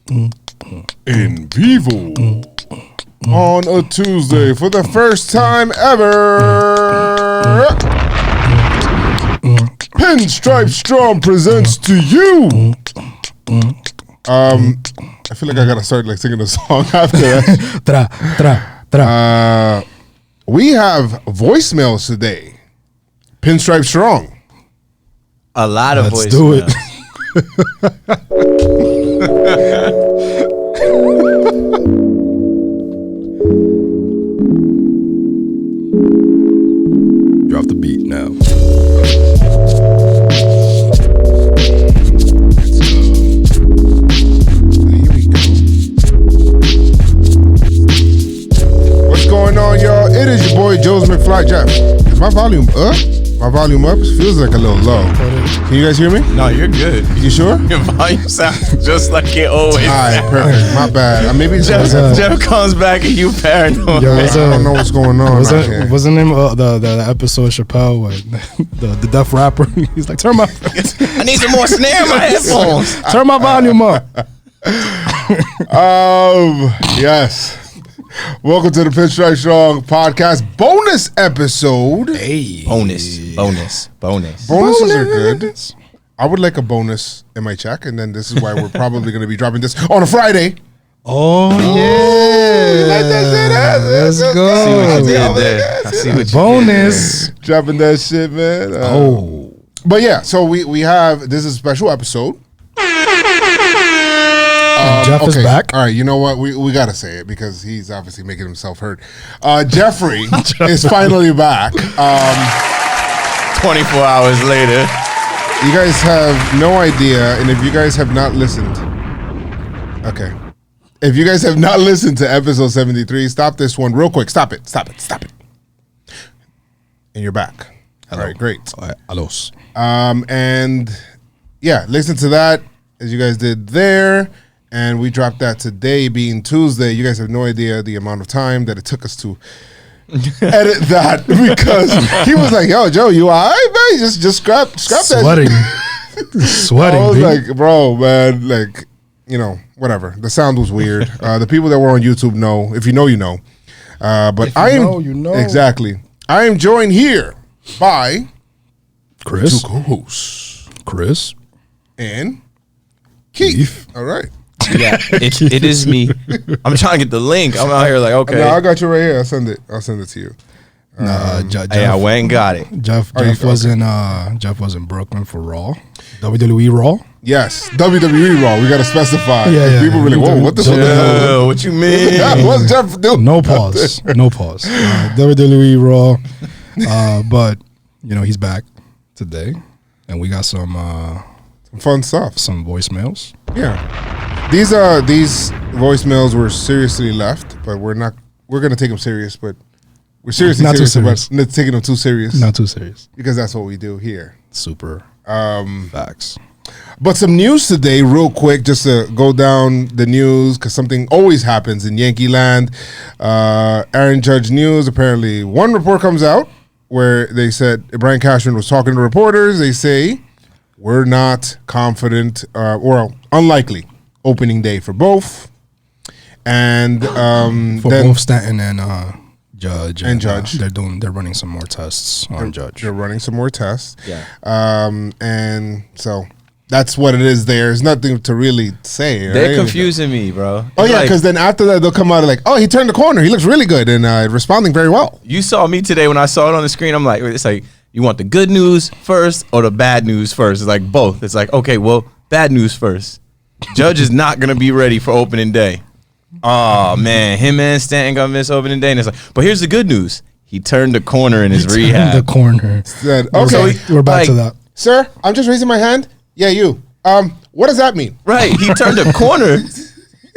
In vivo on a Tuesday for the first time ever. Pinstripe Strong presents to you. I feel like I gotta start like singing a song after that. We have voicemails today. Pinstripe Strong. A lot of Let's voicemails. do it. Drop the beat now. Here we go. What's going on, y'all? It is your boy Joe's McFly Jeff. Is my volume up? My volume up? It feels like a little low. Can you guys hear me? No, you're good. You sure? Your volume sounds just like it always All right, perfect. My bad. Maybe it's Jeff comes back and you paranoid. Yo, I don't know what's going on. What's the name of the episode of Chappelle with the deaf rapper? He's like, turn my I need some more snare in my headphones. turn my volume up. Yes. Welcome to the Pinstripe Strong podcast bonus episode. Hey, Bonus. Bonuses are good. I would like a bonus in my check, and then this is why we're probably going to be dropping this on a Friday. Oh Yeah. let's See what go. you did there. I see what you Bonus. Dropping that shit, man. But yeah, so we have, this is a special episode. Jeff is back. All right, you know what? We got to say it because he's obviously making himself heard. Jeffrey is finally back. 24 hours later. You guys have no idea, and if you guys have not listened, okay. If you guys have not listened to episode 73, stop this one real quick. Stop it. And you're back. All right, great. Alos. And yeah, listen to that as you guys did there. And we dropped that today being Tuesday. You guys have no idea the amount of time that it took us to edit that because he was like, yo, Joe, you all right, man? Just scrap Sweating. that shit. Sweating. I was dude. like, bro, man, like, you know, whatever. The sound was weird. The people that were on YouTube know. If you know, you know. But If you I am know, you know. Exactly. I am joined here by Chris. two co-hosts Chris. and Keith. All right. Yeah, it is me. I'm trying to get the link. I'm out here like, okay. No, I got you right here. I'll send it to you. Jeff, Hey, I went and got it. Jeff you- was in Brooklyn for Raw. WWE Raw. Yes, WWE Raw. We got to specify. Yeah. People really, whoa, what the hell? What you mean? Yeah, what's Jeff doing? No pause. No pause. WWE Raw. But you know he's back today, and we got some Fun stuff. voicemails. Yeah. These voicemails were seriously left, but we're gonna take them serious, but we're seriously Not too serious, serious. but not taking them too serious. Not too serious. Because that's what we do here. Super. Facts. But some news today, real quick, just to go down the news, because something always happens in Yankee land. Aaron Judge news, apparently one report comes out where they said Brian Cashman was talking to reporters. They say, we're not confident or unlikely opening day for both. And For then both Stanton and Judge. And Judge. They're running some more tests on Judge. they're running some more tests. Yeah. And so that's what it is there. There's nothing to really say. They're right? confusing me, bro. Oh, yeah, Like, because then after that, they'll come out and like, oh, he turned the corner. He looks really good and responding very well. you saw me today when I saw it on the screen. I'm like, it's like, you want the good news first or the bad news first? It's like both. It's like, okay, well, bad news first. Judge is not going to be ready for opening day. Oh, man. Him and Stanton going to miss opening day. And it's like, but here's the good news. He turned the corner in his rehab. The corner. Said, So okay, he- We're back like, to that. sir, I'm just raising my hand. Yeah, you. What does that mean? Right. He turned the corner.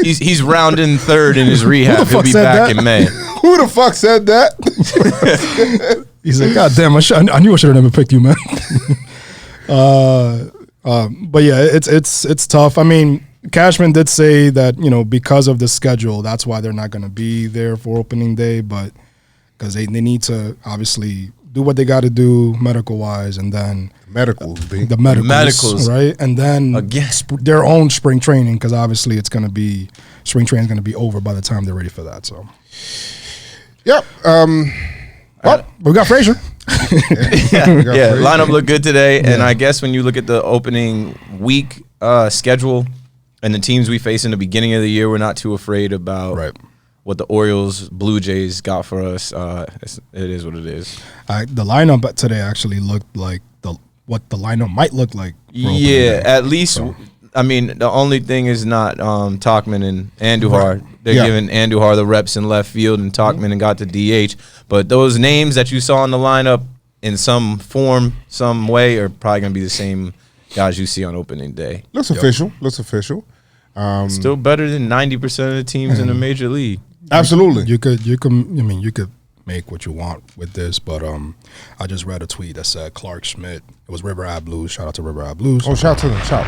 He's rounding third in his rehab. He'll fuck be said back that? in May. Who the fuck said that? He's like, God damn, I knew I should have never picked you, man. But yeah, it's tough. I mean, Cashman did say that, you know, because of the schedule, that's why they're not going to be there for opening day, but because they need to obviously do what they got to do medical wise, and then the medicals, right? And then again, their own spring training, because obviously it's going to be spring training is going to be over by the time they're ready for that. So, yep. Well, we got Frazier. Yeah, lineup looked good today, and I guess when you look at the opening week schedule and the teams we face in the beginning of the year, we're not too afraid about what the Orioles, Blue Jays got for us. It is what it is. The lineup today actually looked like what the lineup might look like. Yeah, at least. So. I mean, the only thing is not Tauchman and Andujar. They're giving Andujar the reps in left field, and Tauchman and got the DH. But those names that you saw in the lineup in some form, some way, are probably going to be the same guys you see on opening day. Looks official. Looks official. Still better than 90% of the teams in the major league. Absolutely. You could make what you want with this, but I just read a tweet that said Clark Schmidt. It was River Eye Blues. Shout out to River Eye Blues. Oh, shout out to them. Shout.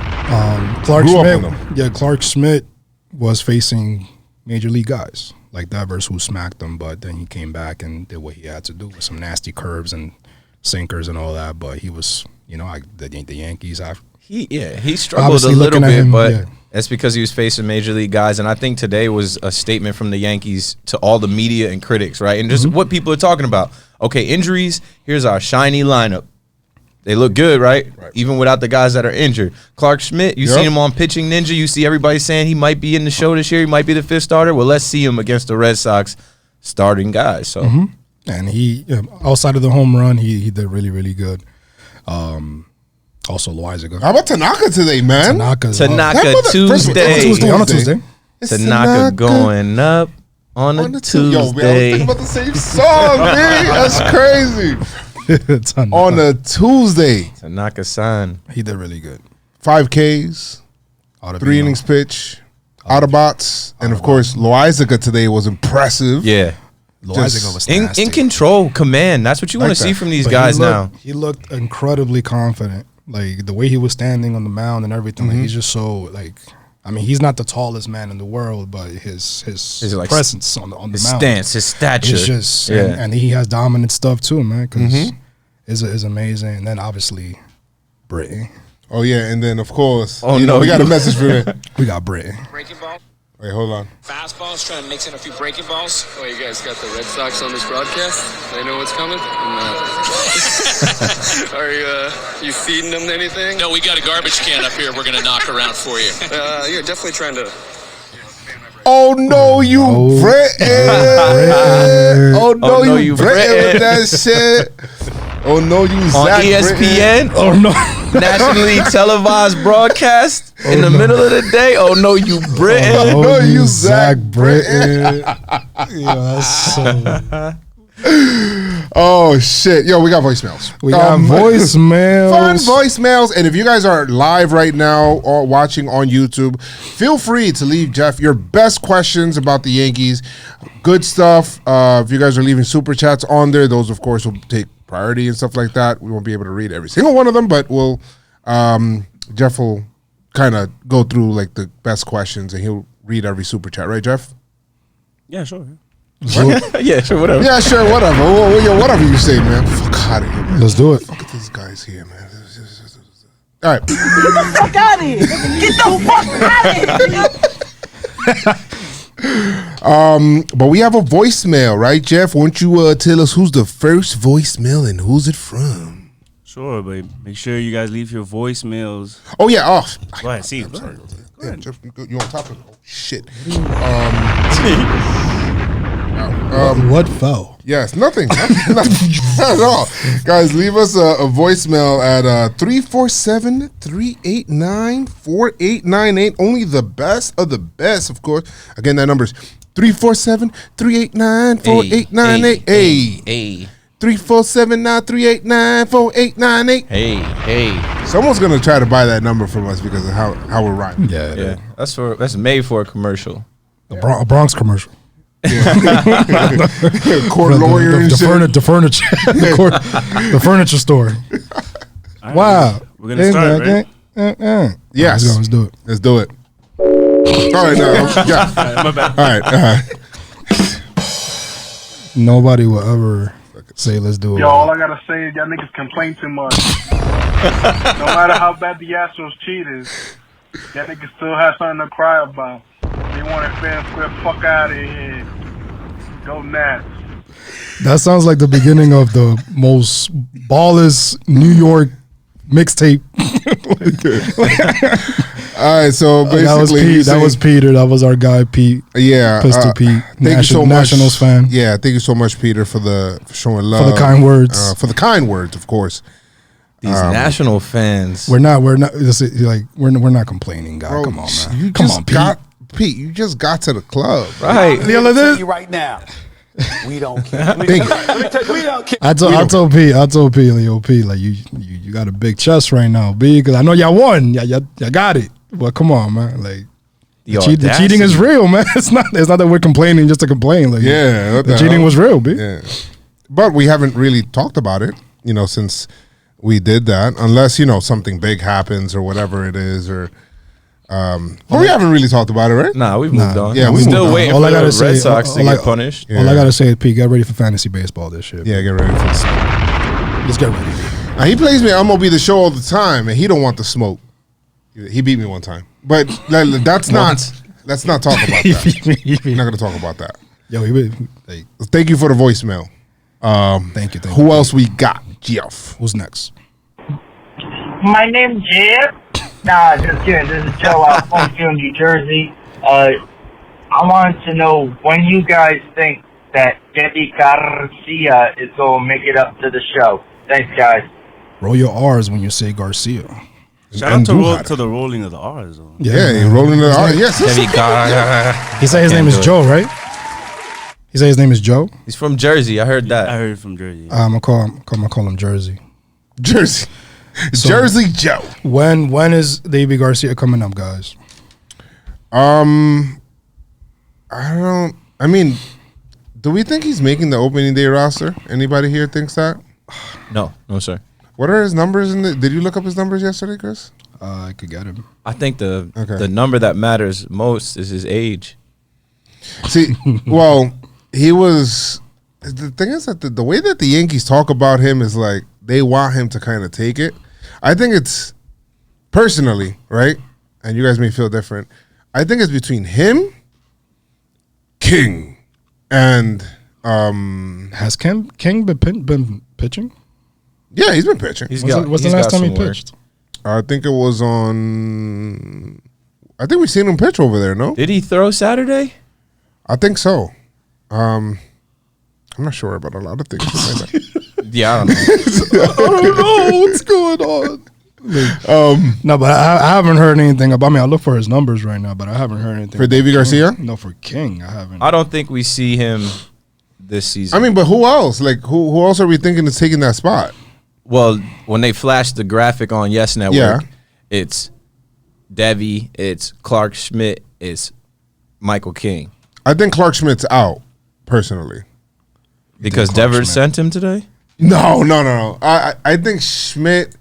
Clark Schmidt. Yeah, Clark Schmidt was facing major league guys like Devers who smacked him, but then he came back and did what he had to do with some nasty curves and sinkers and all that. But he was, the Yankees. He struggled a little bit, but that's because he was facing major league guys. And I think today was a statement from the Yankees to all the media and critics, right? And just what people are talking about. Okay, injuries, here's our shiny lineup. They look good, right? Even without the guys that are injured. Clark Schmidt, you see him on Pitching Ninja. You see everybody saying he might be in the show this year. He might be the fifth starter. Well, let's see him against the Red Sox starting guys. So, and he, outside of the home run, he did really, really good. Also, Loizaga. How about Tanaka today, man? Tanaka Tuesday. On a Tuesday. Tanaka going up on a Tuesday. Yo, man, I was thinking about the same song, man. That's crazy. On a Tuesday. Tanaka-san. He did really good. 5 Ks, 3 innings pitch, Autobots, and of course, Loizaga today was impressive. Yeah. Loizaga was nasty. In control, command. That's what you want to see from these guys now. He looked incredibly confident. Like, the way he was standing on the mound and everything. Like, he's just so, like... I mean, he's not the tallest man in the world, but his presence on the mound, his stance, his stature, it's just, and he has dominant stuff too, man. Because it's amazing. And then obviously, Britain. Oh yeah, and then of course, we got a message for him. We got Britain. Breaking ball. Wait, hold on. Fastballs, trying to mix in a few breaking balls. Oh, you guys got the Red Sox on this broadcast? They know what's coming? Are you feeding them anything? No, we got a garbage can up here we're going to knock around for you. You're definitely trying to... Oh, no, you Britain. Oh, no, you Britain with that shit. Oh, no, you on Zach ESPN. Britain. Oh, no. Nationally televised broadcast in the middle of the day. Oh, no, you Britain. Oh, no, you Zach Britain. That's so... Oh shit. Yo, we got voicemails. We got voicemails. Fun voicemails. And if you guys are live right now or watching on YouTube, feel free to leave Jeff your best questions about the Yankees. Good stuff. If you guys are leaving super chats on there, those of course will take priority and stuff like that. We won't be able to read every single one of them, but we'll Jeff will kind of go through like the best questions and he'll read every super chat, right, Jeff? Yeah, sure. Yeah, sure, whatever. Yeah, sure, whatever. Well, whatever you say, man. Fuck out of here, man. Let's do it. Fuck at these guys here, man. All right. Get the fuck out of here. Get the fuck out of here. But we have a voicemail, right, Jeff? Won't you tell us who's the first voicemail and who's it from? Sure, but make sure you guys leave your voicemails. Oh, yeah. Oh, Go ahead, see. I'm sorry. Yeah, Jeff, you on top of it. Oh, shit. What fell? Yes, nothing. Nothing at all. Guys, leave us a voicemail at 347-389-4898. Only the best of the best, of course. Again, that number's 347-389-4898. Hey. 347-938-4898. Hey. Someone's gonna try to buy that number from us because of how we're rhyming. Yeah. That's made for a commercial. A Bronx commercial. Court lawyer and shit. The furniture store. Right, Wow. We're going to start, right? Yes. Let's do it. Let's do it. All right, now. Yeah. My bad. All right. Nobody will ever Say, let's do it. Yo, all I gotta say is y'all niggas complain too much. No matter how bad the Astros cheated, y'all niggas still have something to cry about. They wanted fair and square. Fuck out of here. Go Nats. That sounds like the beginning of the most ballers New York mixtape. All right, so basically, that was Peter. That was our guy, Pete. Yeah, Pistol Pete. Thank you so much, Nationals fan. Yeah, thank you so much, Peter, for showing love, For the kind words. for the kind words, of course. These national fans. We're not. We're not complaining, guy. Bro, Come on, man. You Come just on, Pete. Pete. You just got to the club, Right. I'll tell you right now. We don't care. We don't care. I told Pete, like, yo, Pete, like you got a big chest right now, B, because I know y'all won. Y'all got it. Well, come on, man. Like the cheating is real, man. It's not that we're complaining just to complain. Like, yeah, the cheating was real, B. Yeah, but we haven't really talked about it, since we did that, unless something big happens or whatever it is, or. But we haven't really talked about it, right? Nah, we've moved on. Yeah, we're still waiting All for I gotta the say- Red Sox to all I- get punished. All I gotta say is, Pete, get ready for fantasy baseball this year. Yeah, get ready for this. Just get ready. Now, he plays me MLB The Show all the time, and he don't want the smoke. He beat me one time, but let's not talk about that. We're not gonna talk about that. Yo, like, Thank you for the voicemail. thank you. Who else we got, Jeff? Who's next? My name's Jeff. Nah, just kidding. This is Joe out from New Jersey. I wanted to know when you guys think that Debbie Garcia is going to make it up to the show. Thanks, guys. Roll your R's when you say Garcia. Shout out to the rolling of the R's, though. Yeah, rolling the R. Yes, He said his name is Joe, right? He said his name is Joe. He's from Jersey. I heard that. I heard it from Jersey. I'm gonna call him Jersey. Jersey. So, Jersey Joe. When is Debbie Garcia coming up, guys? I mean, do we think he's making the opening day roster? Anybody here thinks that? No, sir. What are his numbers did you look up his numbers yesterday, Chris? I could get him. I think the number that matters most is his age. See, well, he was. The thing is that the way that the Yankees talk about him is like they want him to kind of take it. I think it's personally, right? And you guys may feel different. I think it's between him, King, and has King been pitching? Yeah, he's been pitching. What's the last time he pitched? I think it was on. I think we've seen him pitch over there. No, did he throw Saturday? I think so. I'm not sure about a lot of things. Yeah, I don't know. I don't know what's going on. No, but I haven't heard anything about. I mean, I look for his numbers right now, but I haven't heard anything for Davey Garcia. No, for King, I haven't. I don't think we see him this season. I mean, but who else? Like, who else are we thinking is taking that spot? Well, when they flashed the graphic on Yes Network, it's Debbie, it's Clark Schmidt, it's Michael King. I think Clark Schmidt's out, personally. Because Devers sent him today? No. I think Schmidt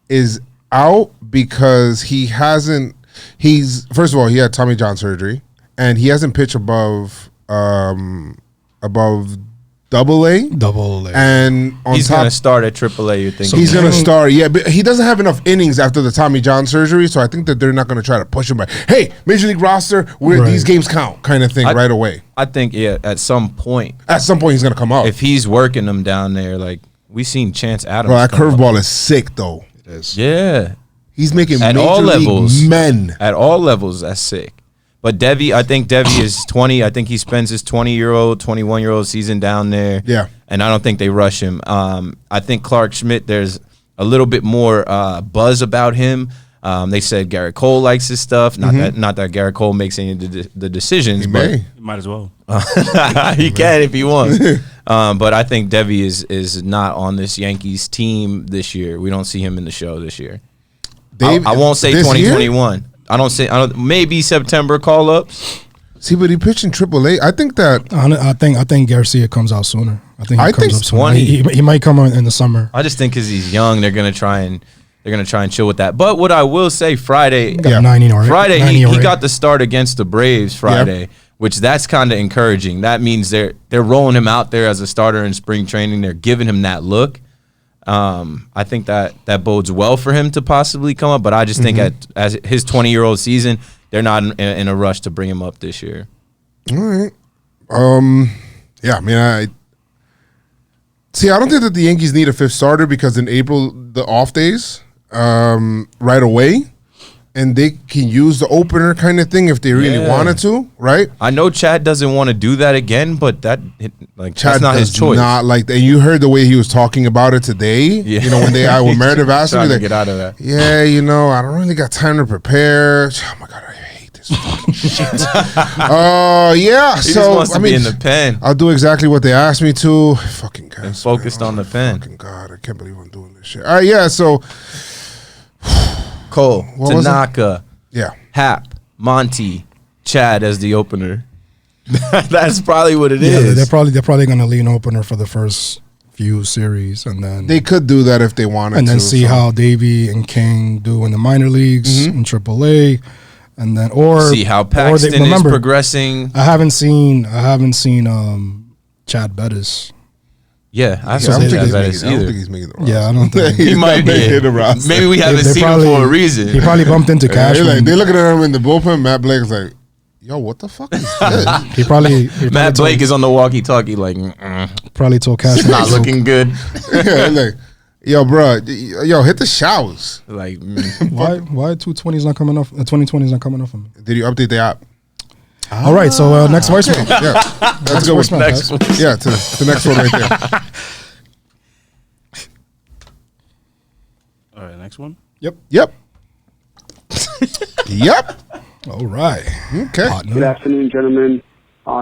is out because first of all, he had Tommy John surgery, and he hasn't pitched above Double-A. And he's going to start at Triple-A, you're thinking? So he's going to start, but he doesn't have enough innings after the Tommy John surgery, so I think that they're not going to try to push him back. Hey, Major League roster, these games count kind of thing right away. I think, at some point. At some point, he's going to come up. If he's working them down there, like, we seen Chance Adams. Bro, that curveball is sick, though. It is. Yeah. He's making at Major all League levels. Men. At all levels, that's sick. But I think Debbie is 20. I think he spends his 20-year-old, 21-year-old season down there. Yeah. And I don't think they rush him. I think Clark Schmidt, there's a little bit more buzz about him. They said Garrett Cole likes his stuff. Not that Garrett Cole makes any of the decisions. He might as well. He can if he wants. But I think Debbie is not on this Yankees team this year. We don't see him in the show this year. I won't say 2021. I don't maybe September call ups. See, but he pitched in Triple-A. I think that I think Garcia comes out sooner. I think he comes up sooner. 20. He might come in the summer. I just think because he's young, they're gonna try and chill with that. But what I will say, Friday, Got 90 already. Friday he got the start against the Braves Friday. which that's kind of encouraging. That means they're rolling him out there as a starter in spring training. They're giving him that look. I think that bodes well for him to possibly come up. But I just think as his 20-year-old season, they're not in a rush to bring him up this year. All right. Yeah, I mean, I don't think that the Yankees need a fifth starter because in April, the off days, right away, and they can use the opener kind of thing if they really wanted to, right? I know Chad doesn't want to do that again, but that's not his choice. Not like that. And you heard the way he was talking about it today. Yeah. You know, when when Meredith asked me, like, get out of that. Yeah, you know, I don't really got time to prepare. Oh my God, I hate this fucking shit. Yeah. He just wants to be in the pen. I'll do exactly what they asked me to. Fucking guys. And focused on the pen. Fucking God, I can't believe I'm doing this shit. All right, yeah. So. Cole, Tanaka, Hap, Monty, Chad as the opener. That's probably what it is. They're probably going to lean opener for the first few series, and then they could do that if they wanted, and then see how Davey and King do in the minor leagues in AAA, and then see how Paxton is progressing. I haven't seen Chad Bettis. Yeah, I don't think he's making the roster. Yeah, I don't think he might be. Maybe we haven't seen him for a reason. He probably bumped into Cashman. They're looking at him in the bullpen. Matt Blake's like, yo, what the fuck is this? he probably Matt Blake is on the walkie-talkie like, probably told Cashman. It's not looking good. Yeah, like, yo, bro, hit the showers. Like, why 220's not coming off? 2020 is not coming off of me. Did you update the app? All right, so next voicemail. Yeah, let's go with next one. Yeah, to the next one right there. All right, next one. Yep. Yep. All right. Okay. Good afternoon, gentlemen.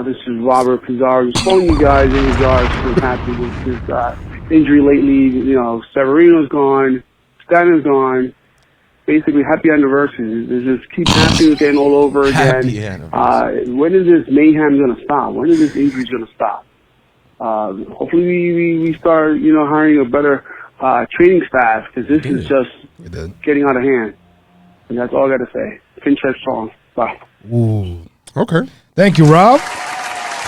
This is Robert Pizarro. Just phoning you guys in regards to happy with his injury lately. You know, Severino's gone, Stanton's gone. Basically, happy anniversary. Just keep happy with getting all over again. When is this mayhem going to stop? When is this injury going to stop? Hopefully we start, hiring a better training staff because this is just getting out of hand. And that's all I got to say. Pinstripe song. Bye. Ooh. Okay. Thank you, Rob.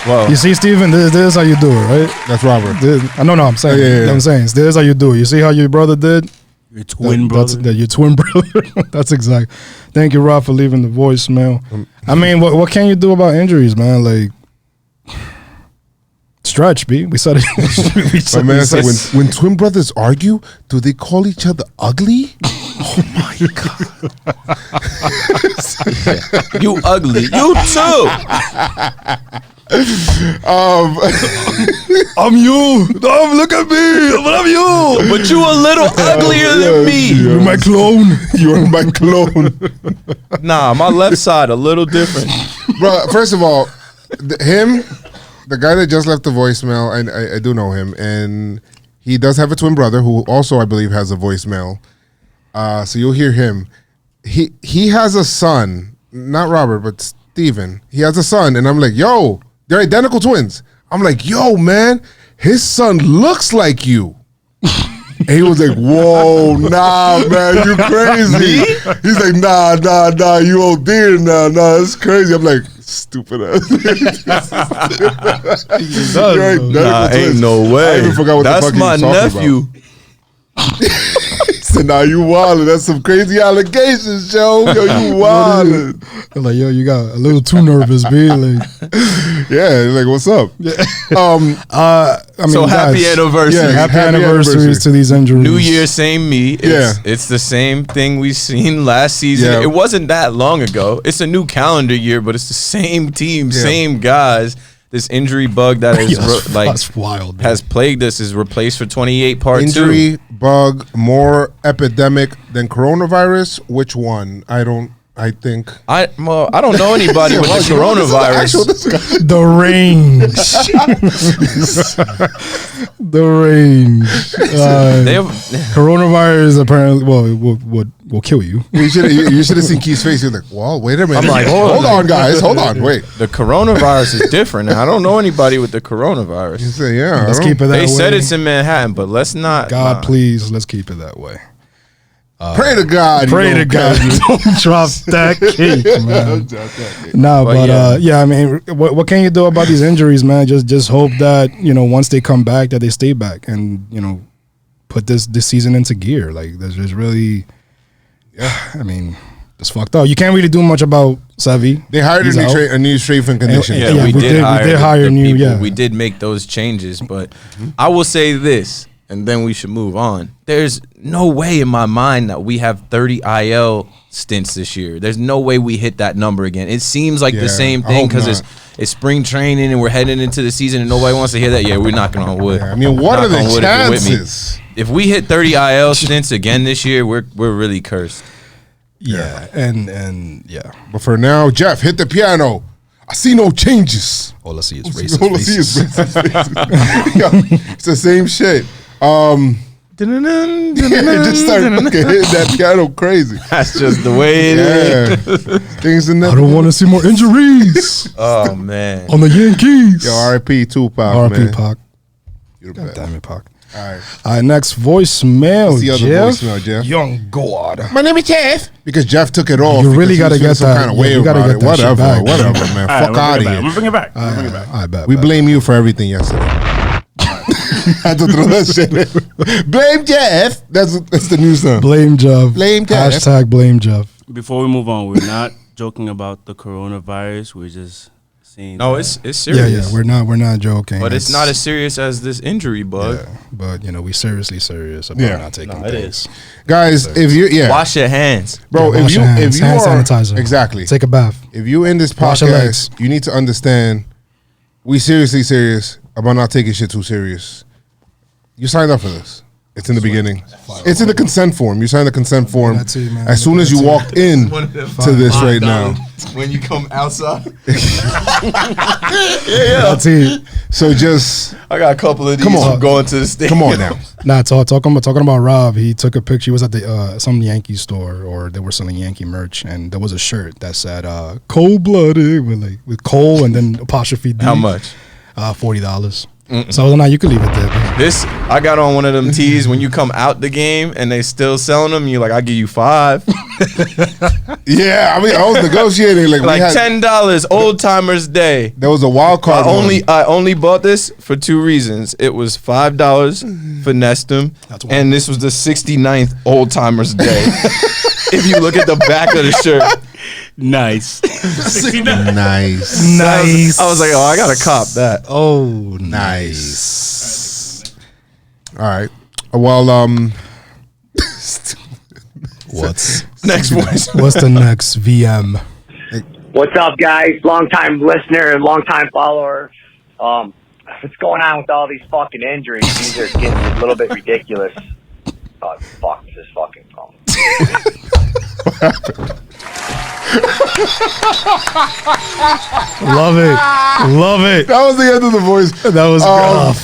Well, you see, Steven, this is how you do it, right? That's Robert. I'm saying. Yeah. I'm saying. This is how you do it. You see how your brother did? Your twin brother. Your twin brother. That's exact. Thank you, Rob, for leaving the voicemail. I mean, what can you do about injuries, man? Like, stretch, B. We said it. My man said, when twin brothers argue, do they call each other ugly? Oh, my God. You ugly. You too. I'm you. Look at me. I'm you. But you a little uglier than me. You're my clone. You're my clone. Nah, my left side a little different. Bro, first of all, the guy that just left the voicemail, I do know him, and he does have a twin brother who also, I believe, has a voicemail. So you'll hear him. He has a son, not Robert, but Steven. He has a son, and I'm like, yo, they're identical twins. I'm like, yo, man, his son looks like you. And he was like, whoa, nah, man, you crazy. He's like, nah, you old dear, nah, it's crazy. I'm like, stupid ass. Ain't no way. I even forgot what That's the fuck my he was talking nephew. About. So now you wildin'. That's some crazy allegations, Joe. Yo, you wildin'. I'm like, yo, you got a little too nervous, B. Like, yeah, like, what's up? I mean, so happy anniversary. Yeah, happy anniversaries to these injuries. New Year, same me. It's the same thing we seen last season. Yeah. It wasn't that long ago. It's a new calendar year, but it's the same team, same guys. This injury bug that is that's wild, man. has plagued us is replaced for 28 part injury bug more epidemic than coronavirus. Which one? I don't think. I don't know anybody with the coronavirus. The range. The range. Coronavirus apparently will kill you. You should have seen Keith's face. You're like, well, wait a minute. I'm like, hold on, guys. Hold on. Wait. The coronavirus is different. I don't know anybody with the coronavirus. You say, yeah. Let's keep it that way. They said it's in Manhattan, but let's not. God, please, let's keep it that way. Pray to God. Pray to God. Don't drop that cake, man. No, but yeah, I mean, what can you do about these injuries, man? Just hope that, once they come back, that they stay back and, put this season into gear. Like, there's really, I mean, it's fucked up. You can't really do much about Sevi. They hired a new strength and conditioning. Yeah, we did hire new people. Yeah. We did make those changes, but I will say this, and then we should move on. There's no way in my mind that we have 30 IL stints this year. There's no way we hit that number again. It seems like the same thing because it's spring training and we're heading into the season and nobody wants to hear that. Yeah, we're knocking on wood. Yeah, I mean, what are the chances? If we hit 30 IL stints again this year, we're really cursed. Yeah, and yeah. But for now, Jeff, hit the piano. I see no changes. All I see is racist. All I see is racist. It's the same shit. It just started fucking hitting that piano crazy. That's just the way it is. Things in that. I don't want to see more injuries. Oh man. On the Yankees. Yo, R.I.P. Tupac. R.I.P. Pac. God damn it, Pac. All right, next voicemail. What's the other voicemail, Jeff? Young God. My name is Jeff. Because Jeff took it off. You really got to get some that. kind of way you got to get that shit back. Whatever, man. Fuck out of here. I'm gonna bring it back. I bet. We blame you for everything yesterday. Had to throw that shit in. Blame Jeff. That's the new song. Blame Jeff. Blame Jeff. Hashtag blame Jeff. Before we move on, we're not joking about the coronavirus. We're just saying. No, it's serious. Yeah. We're not joking. But it's not as serious as this injury bug. Yeah, but we seriously serious about not taking things. Guys, if you wash your hands, bro. Yeah, if you hand are sanitizer. exactly, take a bath. If you in this Wash your legs. podcast, you need to understand we seriously serious about not taking shit too serious. You signed up for this. It's in the beginning. It's in the consent form. You signed the consent form That's it, man. as soon as you walked in to this right now. When you come outside. That's it. So just I got a couple of these. Come on. I'm going to the stadium. Come on now. Nah, talking about Rob. He took a picture. He was at the some Yankee store, or they were selling Yankee merch, and there was a shirt that said "cold blooded" with Cole and then apostrophe D. How much? $40. So no, you could leave it there. Bro. This I got on one of them tees when you come out the game and they still selling them. You're like, I'll give you $5. Yeah, I mean, I was negotiating like $10 Old Timers Day. There was a wild card. I only bought this for 2 reasons. It was $5 for Nestum, and this was the 69th Old Timers Day. If you look at the back of the shirt. Nice. Nice. I was like, oh, I gotta cop that. Oh, nice. All right. Well, what's next voice? What's the next VM? What's up, guys? Long time listener and long time follower. What's going on with all these fucking injuries? These are getting a little bit ridiculous. Oh, fuck this fucking phone. Love it. That was the end of the voice. That was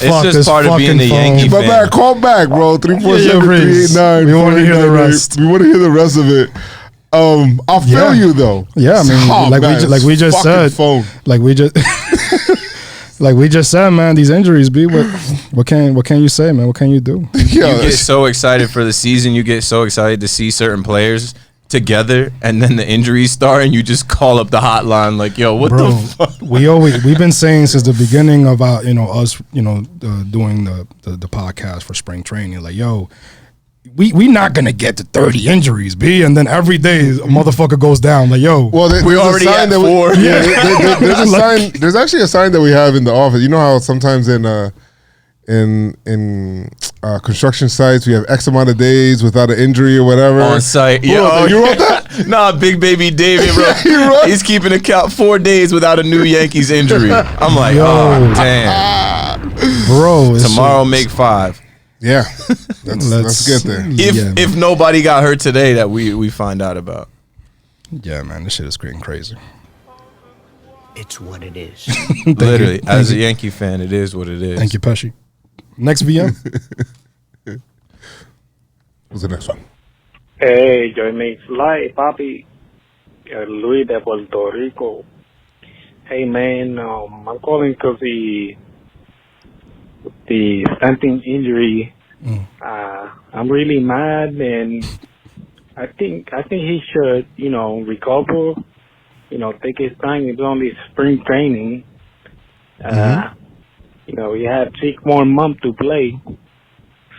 it's just part of being a Yankee But fan. man, call back, bro. 347-389. We want to hear the rest. We want to hear the rest of it. I'll feel you though. Yeah, I mean, like we just said, phone. like we just said, man. These injuries, B. What can you say, man? What can you do? You get so excited for the season. You get so excited to see certain players together, and then the injuries start, and you just call up the hotline like, "Yo, what the fuck?" We've been saying since the beginning of our, us, doing the podcast for spring training, like, yo, we not gonna get to 30 injuries, B, and then every day a motherfucker goes down, like, yo, well, we already at 4. There's a sign. There's actually a sign that we have in the office. You know how sometimes in construction sites we have X amount of days without an injury or whatever on site. Yeah, you wrote that? Nah, Big Baby David, bro. He's keeping account 4 days without a new Yankees injury. I'm like, oh damn, bro. Tomorrow make 5. Yeah, let's get there. If nobody got hurt today that we find out about. Yeah, man, this shit is getting crazy. It's what it is. Literally, as a Yankee fan, it is what it is. Thank you, Pesci. Next VM. What's the next one? Hey, yo me fly, papi. Luis de Puerto Rico. Hey, man, I'm calling because the stunting injury. I'm really mad, and I think he should, recover. Take his time. It's only spring training. He had 6 more months to play,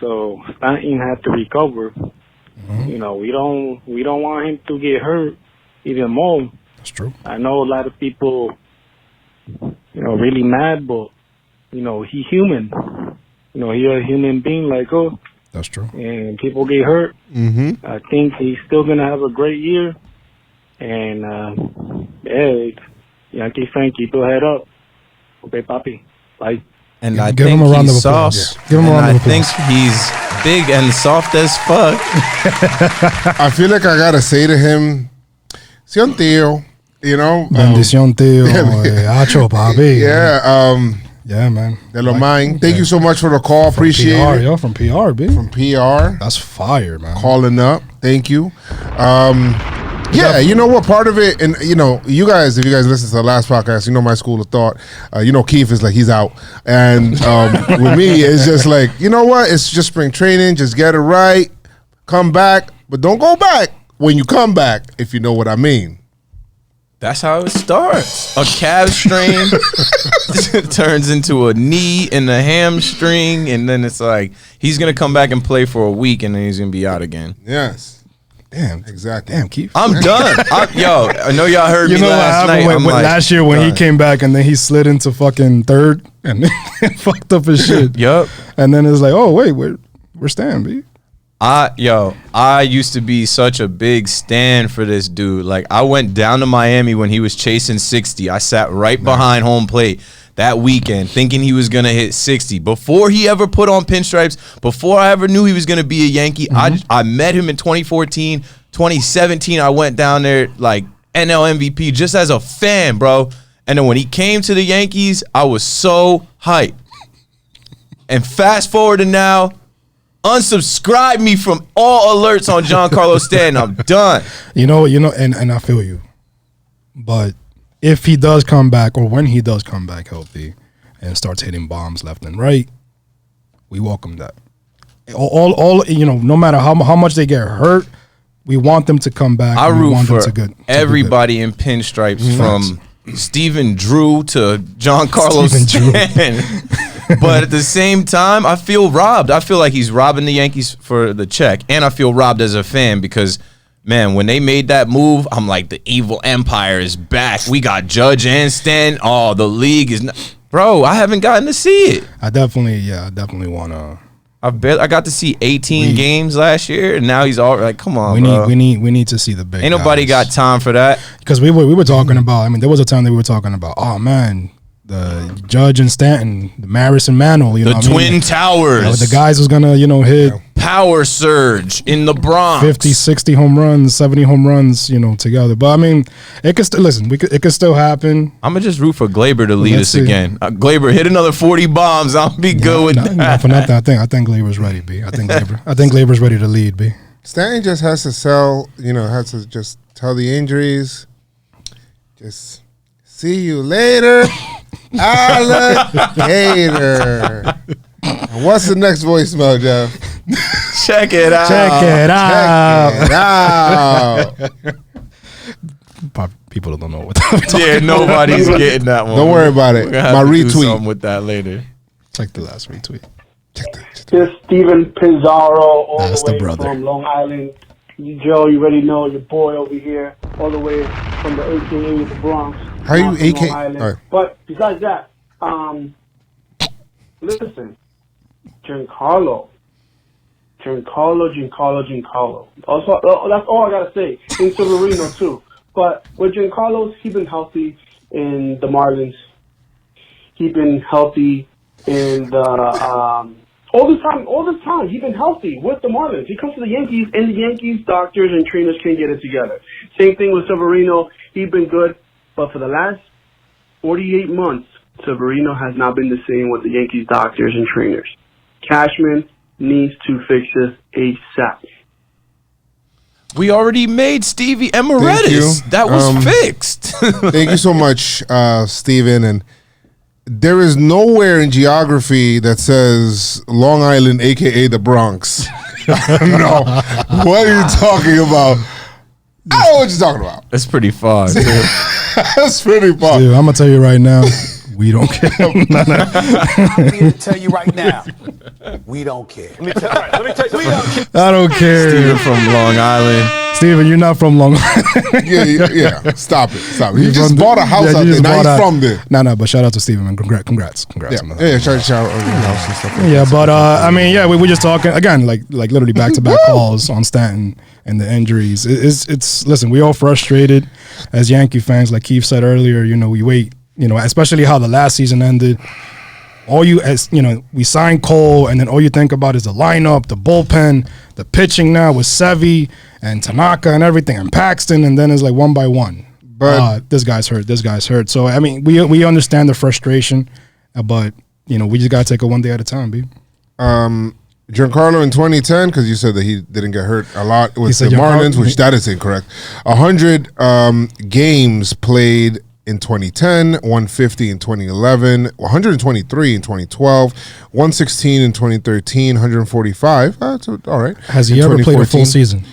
so Stanton had to recover. We don't want him to get hurt even more. That's true. I know a lot of people, really mad, but he's human. He's a human being like us. That's true. And people get hurt. Mm-hmm. I think he's still gonna have a great year. And Yankee fan, keep your head up. Okay, papi. Bye. And I Give think him a round he's of applause. soft. Yeah. Give him a and round of I think applause. he's big and soft as fuck. I feel like I gotta say to him, "Si un tío," Bendición, tío. Hacho, papi. Yeah. Yeah, man. De lo mine. Thank you so much for the call. Appreciate PR, it. yo, from PR, B. From PR. That's fire, man. Calling up. Thank you. Yeah, you know what? Part of it, and you guys, if you guys listen to the last podcast, my school of thought. Keith is like he's out, and with me, it's just like what? It's just spring training. Just get it right, come back, but don't go back when you come back. If you know what I mean. That's how it starts. A calf strain turns into a knee and a hamstring, and then it's like he's gonna come back and play for a week, and then he's gonna be out again. Yes. Damn, exactly. Damn, Keith. I'm done. I know y'all heard me what last night. happened I'm like, last year when he came back and then he slid into fucking third and then fucked up his shit. Yup. And then it's like, oh wait, we're staying, B. I used to be such a big stan for this dude. Like, I went down to Miami when he was chasing 60. I sat right behind home plate that weekend thinking he was going to hit 60. Before he ever put on pinstripes, before I ever knew he was going to be a Yankee, I met him in 2014. 2017, I went down there like NL MVP just as a fan, bro. And then when he came to the Yankees, I was so hyped. And fast forward to now, unsubscribe me from all alerts on Giancarlo Stanton. I'm done. And I feel you. But if he does come back, or when he does come back healthy and starts hitting bombs left and right, we welcome that. All no matter how much they get hurt, we want them to come back. I root for everybody in pinstripes from Stephen Drew to Giancarlo Stanton. But at the same time, I feel robbed. I feel like he's robbing the Yankees for the check. And I feel robbed as a fan because, man, when they made that move, I'm like, the evil empire is back. We got Judge and Stan. Oh, the league is not. Bro, I haven't gotten to see it. I definitely want to. I got to see 18 games last year, and now he's all like, come on, we need to see the big Ain't nobody guys. got time for that. Because we were talking about, there was a time that we were talking about, oh, man, the Judge and Stanton, the Maris and Mantle, the Twin Towers. The guys was going to, hit power surge in the Bronx. 50, 60 home runs, 70 home runs, together. But it could still it could still happen. I'm gonna just root for Glaber to lead us again. Glaber hit another 40 bombs. I'll be good with that. Not for nothing. I think Glaber's ready, B. I think Glaber's ready to lead, B. Stanton just has to sell. Has to just tell the injuries. Just see you later, alligator. What's the next voicemail, Jeff? Check it out. Check it out. Check it out. People don't know what we're talking about. Nobody's getting that one. Don't worry about it. My retweet. Do something with that later. Check the last retweet. This Steven Pizarro, all That's the way the brother. from Long Island. Joe, you already know your boy over here, all the way from the AKA the Bronx. How are you, AK? Right. But besides that, listen, Giancarlo. Also, that's all I gotta say. In Severino too. But with Giancarlo, he's been healthy in the Marlins. He's been healthy in the all this time. He's been healthy with the Marlins. He comes to the Yankees, and the Yankees doctors and trainers can't get it together. Same thing with Severino. He's been good, but for the last 48 months, Severino has not been the same with the Yankees doctors and trainers. Cashman needs to fix this ASAP. We already made Stevie Emeritus. That was fixed. Thank you so much, Steven. And there is nowhere in geography that says Long Island, a.k.a. the Bronx. No. What are you talking about? I don't know what you're talking about. That's pretty far. Too. That's pretty far. Dude, I'm gonna tell you right now, we don't care. I'm here to tell you right now, we don't care. Let me tell you, we don't care. I don't care. Steven from Long Island. Steven, you're not from Long Island. Yeah. Stop it. You just bought a house out there. Now he's from there. No, but shout out to Steven, man. Congrats on that. Yeah, shout out on your house and stuff. Yeah, but I mean, yeah, we were just talking again, like literally back-to-back calls on Stanton and the injuries. It's listen, we all frustrated as Yankee fans. Like Keith said earlier, we wait. Especially how the last season ended. We signed Cole, and then all you think about is the lineup, the bullpen, the pitching now with Sevy and Tanaka and everything, and Paxton, and then it's like one by one. But this guy's hurt. So I mean, we understand the frustration, but we just gotta take it one day at a time, B. Giancarlo in 2010, because you said that he didn't get hurt a lot with the Giancarlo, Marlins, which that is incorrect. 100 games played in 2010, 150 in 2011, 123 in 2012, 116 in 2013, 145. That's all right. Has he ever played a full season?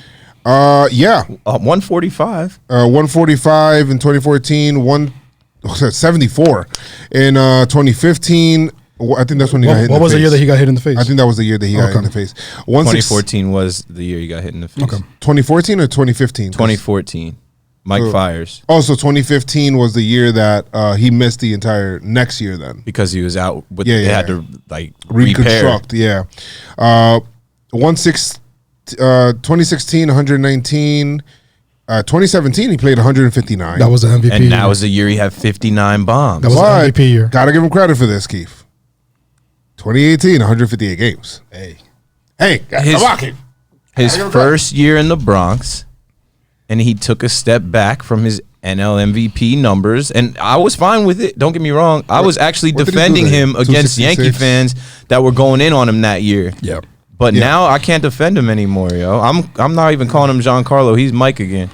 Yeah. 145. 145 in 2014, 74 in 2015. I think that's when he got hit in the face. What was the year that he got hit in the face? I think that was the year that he got hit in the face. 2014 was the year he got hit in the face. Okay. 2014 or 2015? 2014. Mike Fires. Oh, so 2015 was the year that he missed the entire next year then. Because he was out. They had to reconstruct, repair. 2016, 119. 2017, he played 159. That was the MVP And year. that was the year he had 59 bombs. That was the MVP year. Gotta give him credit for this, Keith. 2018, 158 games. Hey, his first year in the Bronx, and he took a step back from his NL MVP numbers, and I was fine with it. Don't get me wrong. I was actually defending him against Yankee fans that were going in on him that year. Yeah. But now I can't defend him anymore, yo. I'm not even calling him Giancarlo. He's Mike again.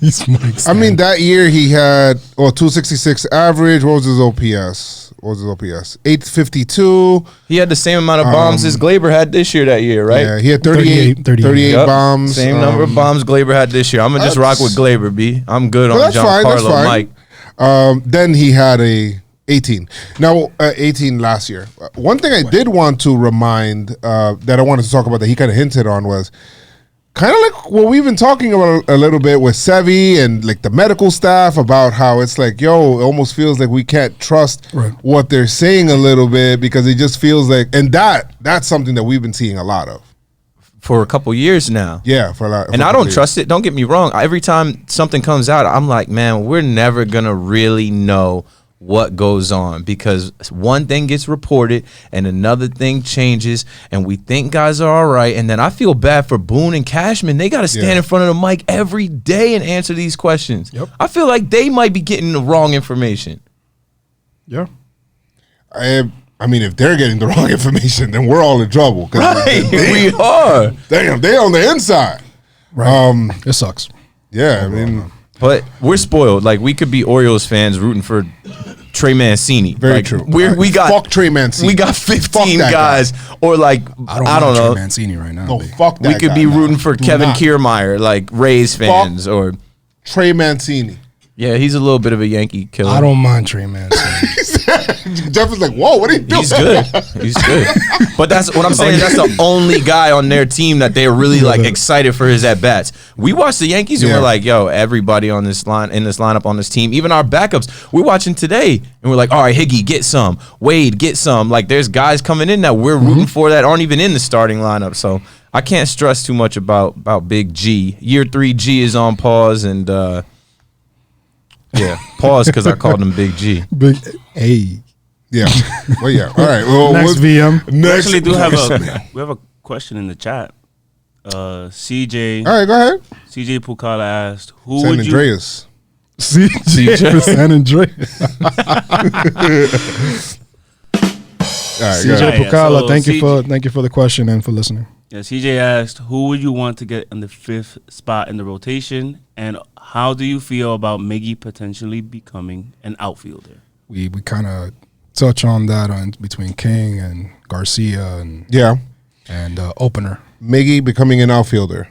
He's Mike. I mean, that year he had 266 average. What was his OPS? 852. He had the same amount of bombs as Glaber had this year that year, right? Yeah, he had 38 Yep. bombs. Same number of bombs Glaber had this year. I'm going to just rock with Glaber, B. I'm good on Giancarlo, Mike. Then he had a 18. Now, 18 last year. One thing I did want to remind that I wanted to talk about that he kind of hinted on was kind of like what we've been talking about a little bit with Sevy and like the medical staff about how it's like, it almost feels like we can't trust what they're saying a little bit because it just feels like, and that's something that we've been seeing a lot of. For a couple years now. Yeah, for a lot. And I don't trust it. Don't get me wrong. Every time something comes out, I'm like, man, we're never going to really know what goes on because one thing gets reported and another thing changes and we think guys are all right, and then I feel bad for Boone and Cashman. They got to stand in front of the mic every day and answer these questions. Yep. I feel like they might be getting the wrong information. Yeah. I mean, if they're getting the wrong information, then we're all in trouble. Right, we are. Damn, they on the inside. Right. It sucks. Yeah, I mean, but we're spoiled. Like, we could be Orioles fans rooting for Trey Mancini. Very true. We got fuck Trey Mancini. We got 15 guys, or like I don't know. Trey Mancini right now. No, fuck that. We could be rooting for Kevin Kiermaier, like Rays fans, or Trey Mancini. Yeah, he's a little bit of a Yankee killer. I don't mind Trey Mancini. Jeff is like, whoa, what are you doing? He's good. He's good. But that's what I'm saying. That's the only guy on their team that they're really like excited for his at bats. We watch the Yankees and we're like, yo, everybody on this lineup on this team, even our backups, we're watching today and we're like, all right, Higgy, get some. Wade, get some. Like, there's guys coming in that we're rooting for that aren't even in the starting lineup. So I can't stress too much about Big G. Year 3 G is on pause and pause because I called him Big G. Big A. Yeah. Well, yeah. All right. Well, next VM. We actually do have a question in the chat. CJ. All right, go ahead. CJ Pucala asked, "Who San would Andreas. you?" CJ San Andreas. CJ Pucala, thank you for the question and for listening. Yeah, CJ asked, "Who would you want to get in the 5th spot in the rotation, and how do you feel about Miggy potentially becoming an outfielder?" We kind of touch on that between King and Garcia and opener. Miggy becoming an outfielder?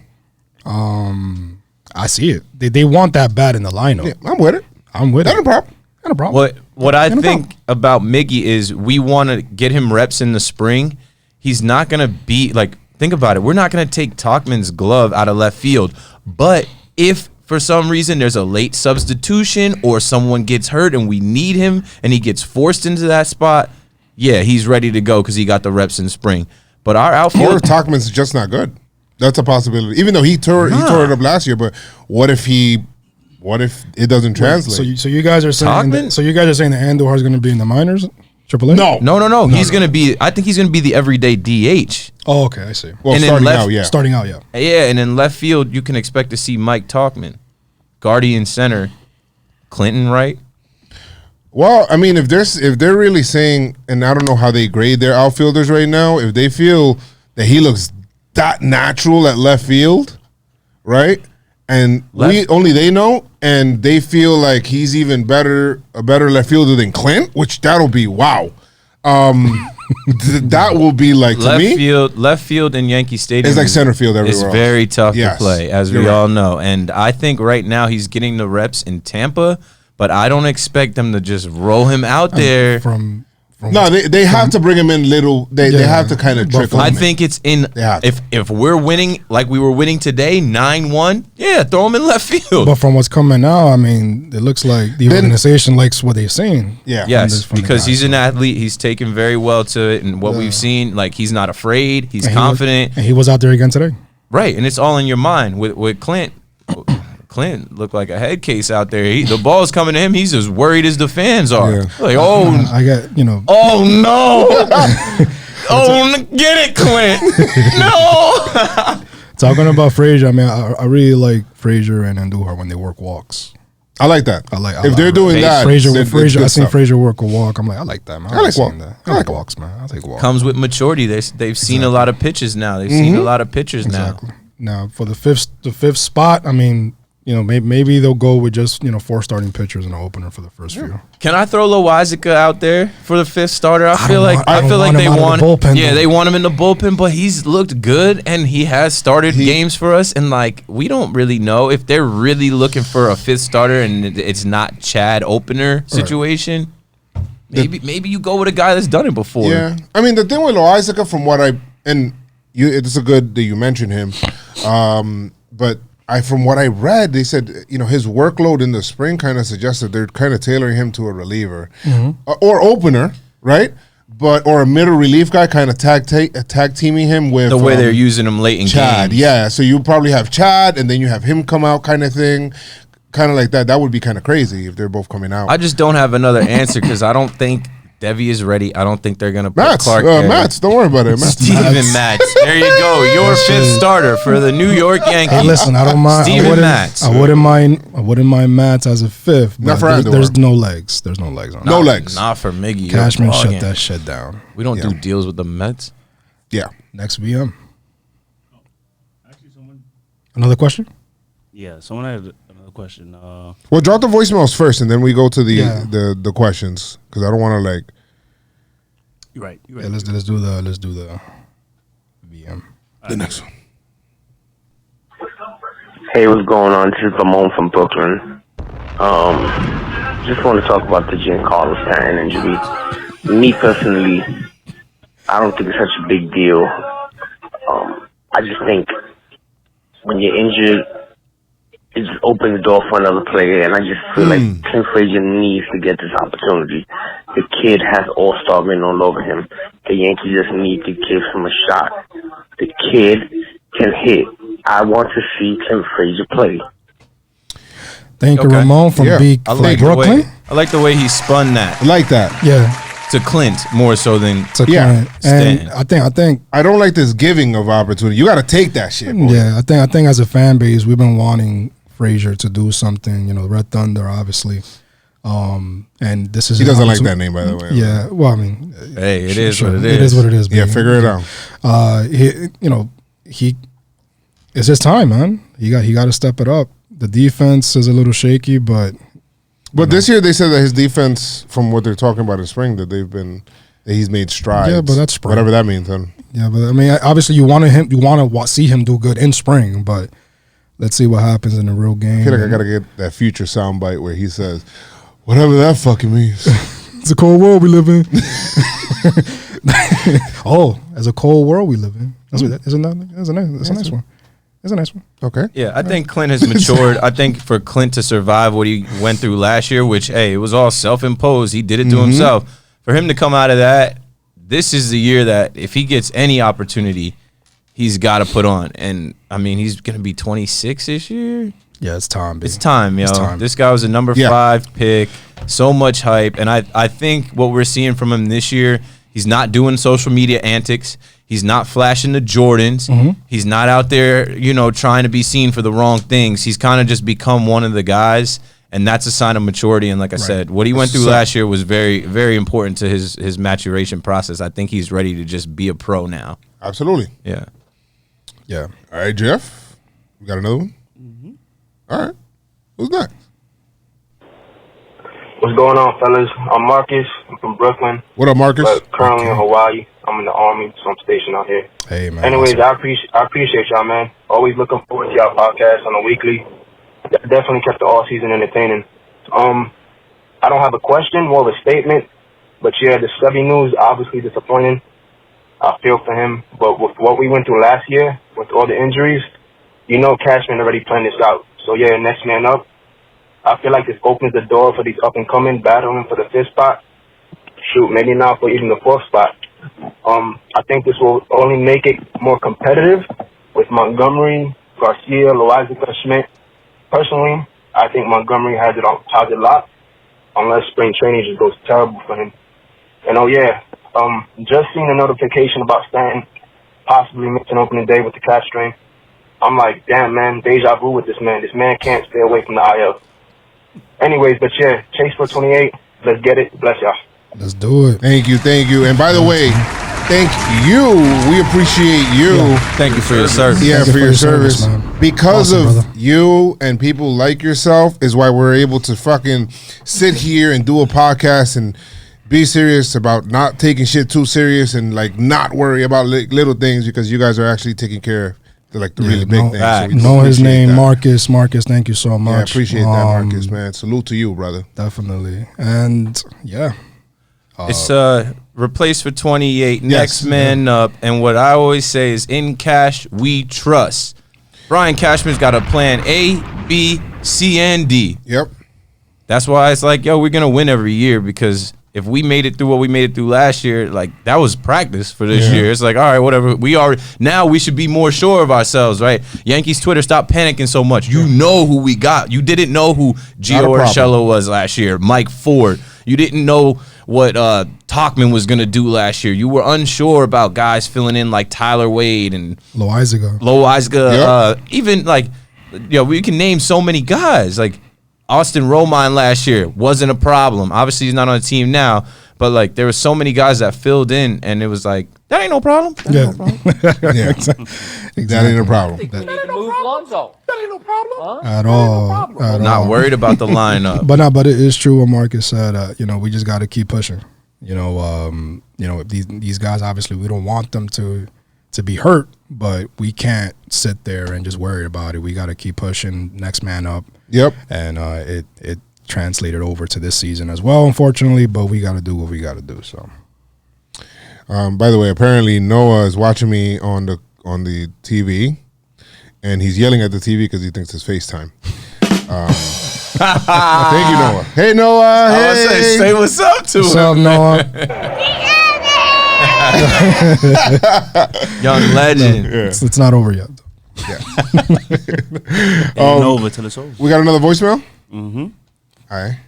I see it. They want that bat in the lineup. Yeah, I'm with it. Not a problem. Not a problem. What I think about Miggy is we want to get him reps in the spring. He's not going to be like, think about it. We're not going to take Tauchman's glove out of left field. But if for some reason there's a late substitution or someone gets hurt and we need him and he gets forced into that spot, yeah, he's ready to go because he got the reps in spring. But our outfield, or Tauchman's just not good. That's a possibility. Even though he tore it up last year, but what if it doesn't translate? So you guys are saying that Andujar is going to be in the minors, AAA? No. He's going to be. I think he's going to be the everyday DH. Oh, okay, I see. Well, starting out, yeah. Yeah, and in left field, you can expect to see Mike Tauchman, guardian center, Clinton, right? Well, I mean, if they're really saying, and I don't know how they grade their outfielders right now, if they feel that he looks that natural at left field, right? And only they know, and they feel like he's even a better left fielder than Clint, which that'll be wow. That will be like to me. Left field in Yankee Stadium is like center field everywhere. It's very tough to play, as we all know. And I think right now he's getting the reps in Tampa, but I don't expect them to just roll him out there. No, they have to bring him in little. They have to kind of trickle. I think it's in. If we're winning like we were winning today, 9-1, yeah, throw him in left field. But from what's coming now, I mean, it looks like the organization likes what they're saying. Yeah, yes, because he's an athlete. He's taken very well to it, and what we've seen, like he's not afraid. He's confident. And he was out there again today. Right, and it's all in your mind with Clint. Clint looked like a head case out there. The ball's coming to him. He's as worried as the fans are. Yeah. Like, I got, Oh, no. Get it, Clint. No. Talking about Frazier, I mean, I really like Frazier and Andujar when they work walks. I like that. If they're doing that, Frazier. I seen Frazier work a walk. I'm like, I like that, man. I like walk. I like walks, man. I take walks. Comes with maturity. They've seen a lot of pitches now. They've seen a lot of pitchers now. Now for the fifth spot, I mean, maybe they'll go with just 4 starting pitchers and an opener for the first few. Can I throw Loizaga out there for the 5th starter? I feel like they want the bullpen, yeah, they want him in the bullpen, but he's looked good and he has started games for us. And like we don't really know if they're really looking for a 5th starter and it's not Chad opener situation. Right. Maybe you go with a guy that's done it before. Yeah, I mean the thing with Loizaga, from what it's a good that you mentioned him, but. From what I read, they said his workload in the spring kind of suggested they're kind of tailoring him to a reliever or opener, right? Or a middle relief guy, kind of tag teaming him with the way they're using him late in Chad. games. Yeah, so you probably have Chad, and then you have him come out, kind of thing, kind of like that. That would be kind of crazy if they're both coming out. I just don't have another answer because I don't think Devi is ready. I don't think they're going to put Clark there. Matz, don't worry about it. Steven Matz. There you go. Your 5th starter for the New York Yankees. Hey, listen, I don't mind. Steven Matz. I wouldn't mind Matz as a 5th. Not for there's no legs. There's no legs on No legs. Not for Miggy. Cashman shut that shit down. We don't do deals with the Mets. Yeah. Next VM. Another question? Yeah, someone had another question. Well, drop the voicemails first, and then we go to the questions because I don't want to You're right. Yeah, let's do the VM. The next one. Hey, what's going on? This is Lamone from Brooklyn. Just want to talk about the Giancarlo Stanton injury. Me personally, I don't think it's such a big deal. I just think when you're injured, it just opens the door for another player, and I just feel like Clint Frazier needs to get this opportunity. The kid has all-star men all over him. The Yankees just need to give him a shot. The kid can hit. I want to see Clint Frazier play. Thank you, Ramon from Brooklyn. I like the way he spun that. I like that. Yeah. To Clint more so than Clint. And I think I don't like this giving of opportunity. You got to take that shit. Boy. Yeah, I think as a fan base, we've been wanting Frazier to do something. Red Thunder, obviously. And this is he doesn't like that name, by the way. Yeah, well, I mean, hey, it is what it is. It is what it is. Yeah, figure it out. It's his time, man. He got to step it up. The defense is a little shaky, but this year they said that his defense, from what they're talking about in spring, that they've been that he's made strides. Yeah, but that's spring. Whatever that means. Then. Yeah, but I mean, obviously, you want to see him do good in spring, but let's see what happens in the real game. I feel like I gotta get that future soundbite where he says, "Whatever that fucking means." It's a cold world we live in. Oh, as a cold world we live in. That's a nice one. That's a nice one. Okay. Yeah, I think Clint has matured. I think for Clint to survive what he went through last year, which, hey, it was all self-imposed. He did it to himself. For him to come out of that, this is the year that if he gets any opportunity, he's got to put on. And, I mean, he's going to be 26 this year. Yeah, it's time, baby. It's time, yo. It's time. This guy was a number 5 pick. So much hype. And I think what we're seeing from him this year, he's not doing social media antics. He's not flashing the Jordans. He's not out there, trying to be seen for the wrong things. He's kind of just become one of the guys, and that's a sign of maturity. And like I said, what he went through last year was very, very important to his maturation process. I think he's ready to just be a pro now. Absolutely. Yeah. Yeah. All right, Jeff. We got another one? All right. Who's next? What's going on, fellas? I'm Marcus. I'm from Brooklyn. What up, Marcus? But currently in Hawaii. I'm in the Army, so I'm stationed out here. Hey, man. Anyways, I appreciate y'all, man. Always looking forward to y'all podcast on a weekly. Definitely kept the all season entertaining. I don't have a question, more of a statement. But yeah, the Stubby news obviously disappointing. I feel for him, but with what we went through last year, with all the injuries, Cashman already planned this out. So yeah, next man up. I feel like this opens the door for these up-and-coming battling for the 5th spot. Shoot, maybe not for even the 4th spot. I think this will only make it more competitive with Montgomery, Garcia, Loizaga, Schmidt. Personally, I think Montgomery has it locked, unless spring training just goes terrible for him. And just seeing a notification about Stanton possibly missing opening day with the calf strain. I'm like, damn, man, deja vu with this man. This man can't stay away from the IL. Anyways, but yeah, Chase for 28. Let's get it. Bless y'all. Let's do it. Thank you. And by the way, thank you. We appreciate you. Yeah. Thank you for your service. Yeah, for your service. man. Because Awesome, of brother. you and people like yourself is why we're able to fucking sit here and do a podcast and be serious about not taking shit too serious and like not worry about little things, because you guys are actually taking care of the really big things. So we know his appreciate name, that. Marcus. Marcus, thank you so much. Yeah, I appreciate that, Marcus, man. Salute to you, brother. Definitely. And yeah. It's replace for 28, next man up. And what I always say is, in cash, we trust. Brian Cashman's got a plan A, B, C, and D. Yep. That's why it's like, we're going to win every year, because if we made it through what we made it through last year, like, that was practice for this year. It's like, all right, whatever. Now we should be more sure of ourselves, right? Yankees Twitter, stop panicking so much. You know who we got. You didn't know who Gio Urshela was last year, Mike Ford. You didn't know what Tauchman was going to do last year. You were unsure about guys filling in like Tyler Wade and Loizaga. Even like, we can name so many guys. Like, Austin Romine last year wasn't a problem. Obviously, he's not on the team now, but like, there were so many guys that filled in, and it was like, that ain't no problem. That ain't no problem. Yeah, exactly. That ain't a problem. That ain't no problem. At all. Not worried about the lineup. But it is true what Marcus said. We just got to keep pushing. These guys, obviously, we don't want them to be hurt, but we can't sit there and just worry about it. We got to keep pushing, next man up. Yep. And it translated over to this season as well, unfortunately, but we got to do what we got to do. So, by the way, apparently Noah is watching me on the TV, and he's yelling at the TV because he thinks it's FaceTime. Thank you, Noah. Hey, Noah. Hey. Say what's up to him. What's up, Noah? Young legend. It's not over yet. Yeah. Ain't over till it's over. We got another voicemail? Mm-hmm. All right.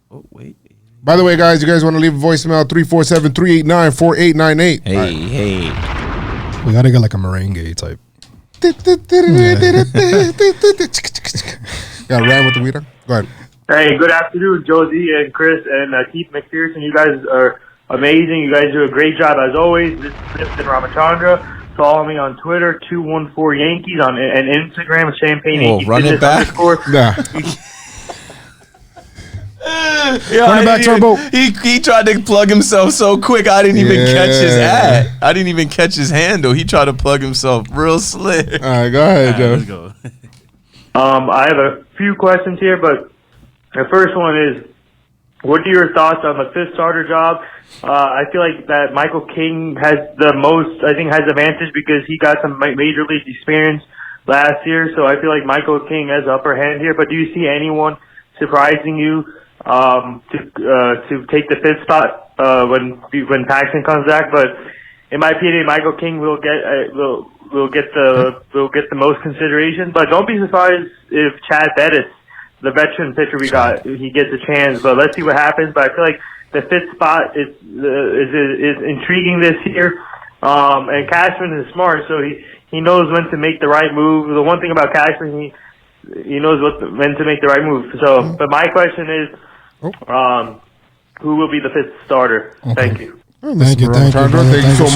Oh, wait. By the way, guys, you guys want to leave a voicemail, 347-389-4898. Hey. We got to get like a merengue type. Got ran with the weeder? Go ahead. Hey, good afternoon, Josie and Chris and Keith McPherson. You guys are amazing. You guys do a great job as always. This is Clifton Ramachandra. Follow me on Twitter, 214 Yankees, and Instagram, Champagne Yankees. Run it back? Nah. Running back turbo. He tried to plug himself so quick. I didn't even catch his ad. I didn't even catch his handle. He tried to plug himself real slick. All right, go ahead, Joe. Let's go. I have a few questions here, but the first one is, what are your thoughts on the fifth starter job? I feel like that Michael King has the most, I think, has advantage because he got some major league experience last year. So I feel like Michael King has the upper hand here. But do you see anyone surprising you to take the fifth spot when Paxton comes back? But in my opinion, Michael King will get the most consideration. But don't be surprised if Chad Bettis, the veteran pitcher we got, he gets a chance. But let's see what happens. But I feel like the fifth spot is intriguing this year. And Cashman is smart, so he knows when to make the right move. The one thing about Cashman, he knows when to make the right move. So, but my question is, who will be the fifth starter? Okay. Thank you. Thank you so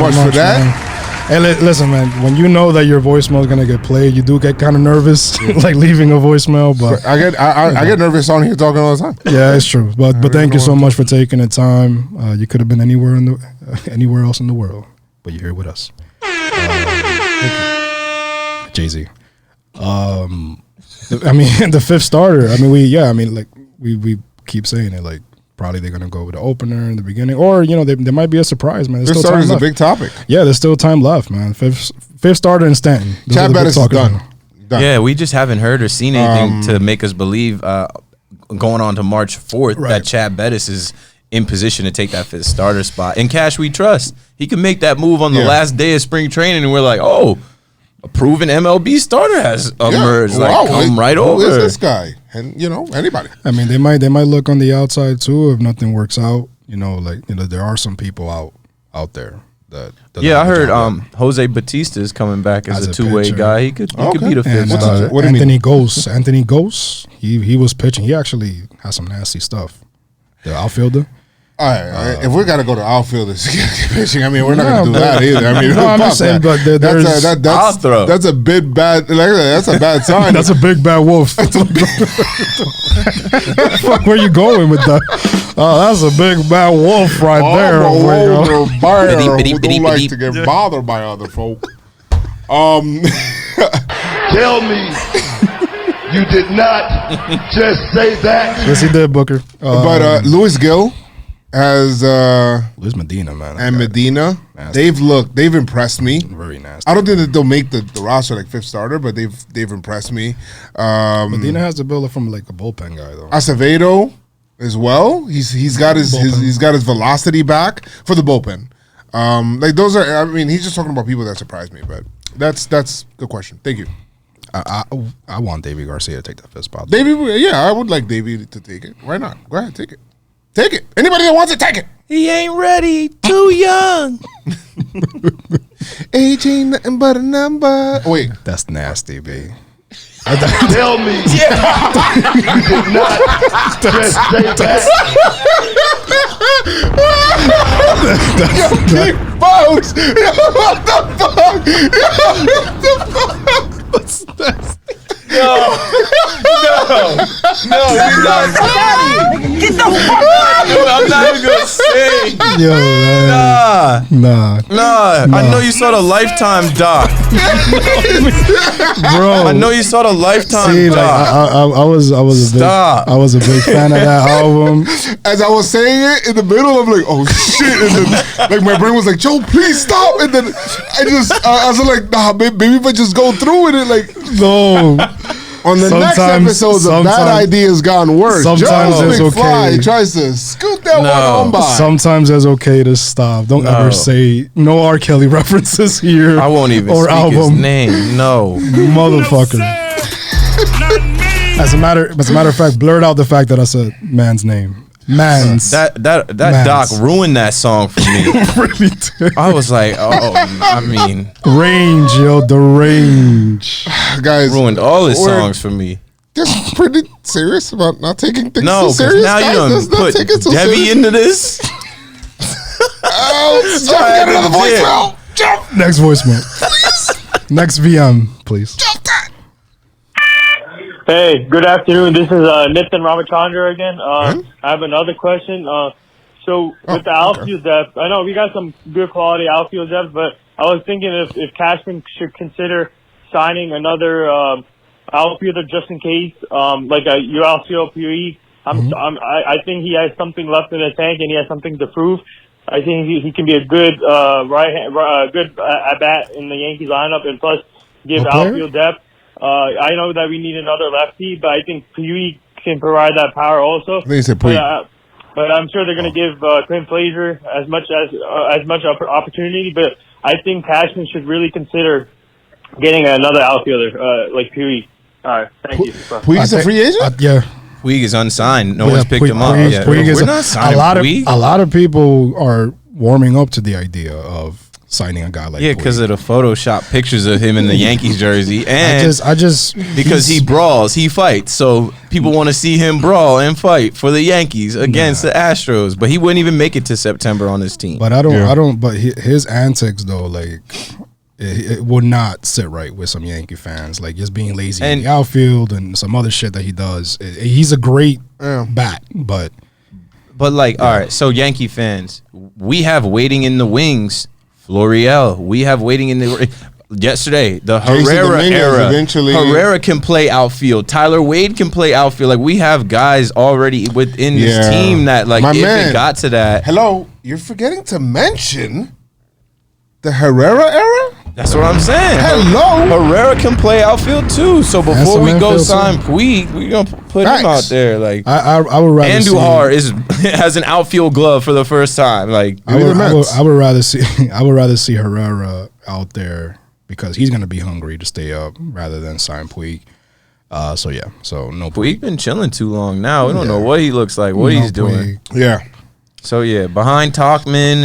much for that. Man. Hey, listen, man. When you know that your voicemail is gonna get played, you do get kind of nervous, like leaving a voicemail. But I get nervous on here talking all the time. Yeah, it's true. But thank you so much for taking the time. You could have been anywhere anywhere else in the world, but you're here with us. Jay-Z. I mean, the fifth starter. I mean, we keep saying it, like. Probably they're gonna go with the opener in the beginning, or there might be a surprise, man. Fifth starter is a big topic. Yeah, there's still time left, man. Fifth starter in Stanton. Chad Bettis is done. Yeah, we just haven't heard or seen anything to make us believe going on to March 4th that Chad Bettis is in position to take that fifth starter spot. And Cash, we trust he can make that move on the last day of spring training, and we're like, oh, a proven MLB starter has emerged. Come right over. Who is this guy? And anybody. I mean, they might look on the outside too if nothing works out. There are some people out there that. Yeah, I heard Jose Batista is coming back as a two-way guy. He could be the fifth starter. What Anthony Ghost. Anthony Ghost. He was pitching. He actually has some nasty stuff. The outfielder. All right. If we got to go to outfielders pitching, I mean, we're not going to do that either. I mean, I'm just saying, but that's a bit bad. That's a bad sign. That's a big bad wolf. Fuck, where you going with that? Oh, that's a big bad wolf right there. Older bear who don't like to get bothered by other folk. Tell me. You did not just say that. Yes, he did, Booker. But Luis Gil has Luis Medina, man, and Medina. Nasty. They've impressed me. Very nasty. I don't think that they'll make the roster like fifth starter, but they've impressed me. Medina has the build from like a bullpen guy though. Acevedo as well. He's got his velocity back for the bullpen. Like those are. I mean, he's just talking about people that surprised me, but that's a good question. Thank you. I want Davey Garcia to take that fifth spot. I would like Davey to take it. Why not? Go ahead, take it. Take it. Anybody that wants it, take it. He ain't ready. Too young. Age ain't nothing but a number. Wait. That's nasty, B. Tell me. Yeah. You did not just say that. Yo, Big Folks. What the fuck? What's that? No, he's not. Get the fuck out of here! I'm not even gonna say. Nah. I know you saw the Lifetime doc, bro. I know you saw the Lifetime doc. I was a big fan of that album. As I was saying it in the middle, I'm like, oh shit, and then like my brain was like, Joe, please stop, and then I was like, nah, maybe if I just go through with it, like no. On the next episode, the bad ideas gone worse. Sometimes Joe it's okay. He tries to scoot that one on by. Sometimes it's okay to stop. Don't ever say no R. Kelly references here. I won't even speak his name. No, motherfucker. As a matter of fact, blurt out the fact that I said man's name. Mans. That doc ruined that song for me. Really did. I was like, I mean, range, the range. Guys, ruined all his songs for me. Just pretty serious about not taking things so serious. Now you don't put Debbie into this. Get another voicemail. Next voicemail. Please. Next VM, please. Hey, good afternoon. This is Nitin Ramachandra again. I have another question. So with the outfield depth, I know we got some good quality outfield depth, but I was thinking if Cashman should consider signing another outfielder just in case, like a Yuralcio Puig. I think he has something left in the tank and he has something to prove. I think he can be a good good at bat in the Yankees lineup, and plus give outfield depth. I know that we need another lefty, but I think Puig can provide that power also. I think he said Puig. But I'm sure they're going to give Clint Frazier as much opportunity. But I think Cashman should really consider getting another outfielder like Puig. All right, thank you. Puig's a free agent? Yeah. Puig is unsigned. No one's picked him up yet. We're not signing Puig. A lot of people are warming up to the idea of signing a guy like Puig. Because of the Photoshop pictures of him in the Yankees jersey, and I just because he brawls, he fights, so people want to see him brawl and fight for the Yankees against the Astros. But he wouldn't even make it to September on his team. But I don't. But his antics though, like it would not sit right with some Yankee fans. Like just being lazy in the outfield and some other shit that he does. He's a great bat, but like all right. So Yankee fans, we have waiting in the wings. Florial, we have waiting in the yesterday the Herrera era. Eventually, Herrera can play outfield. Tyler Wade can play outfield. Like we have guys already within this team that like it got to that. Hello, you're forgetting to mention the Herrera era. That's what I'm saying. Hello, Herrera can play outfield too. So before we go sign Puig, we gonna put him out there. Like I would rather Andujar has an outfield glove for the first time. Like I would rather see Herrera out there because he's gonna be hungry to stay up rather than sign Puig. So no Puig been chilling too long now. We don't know what he looks like, what he's doing. Yeah. So behind Tauchman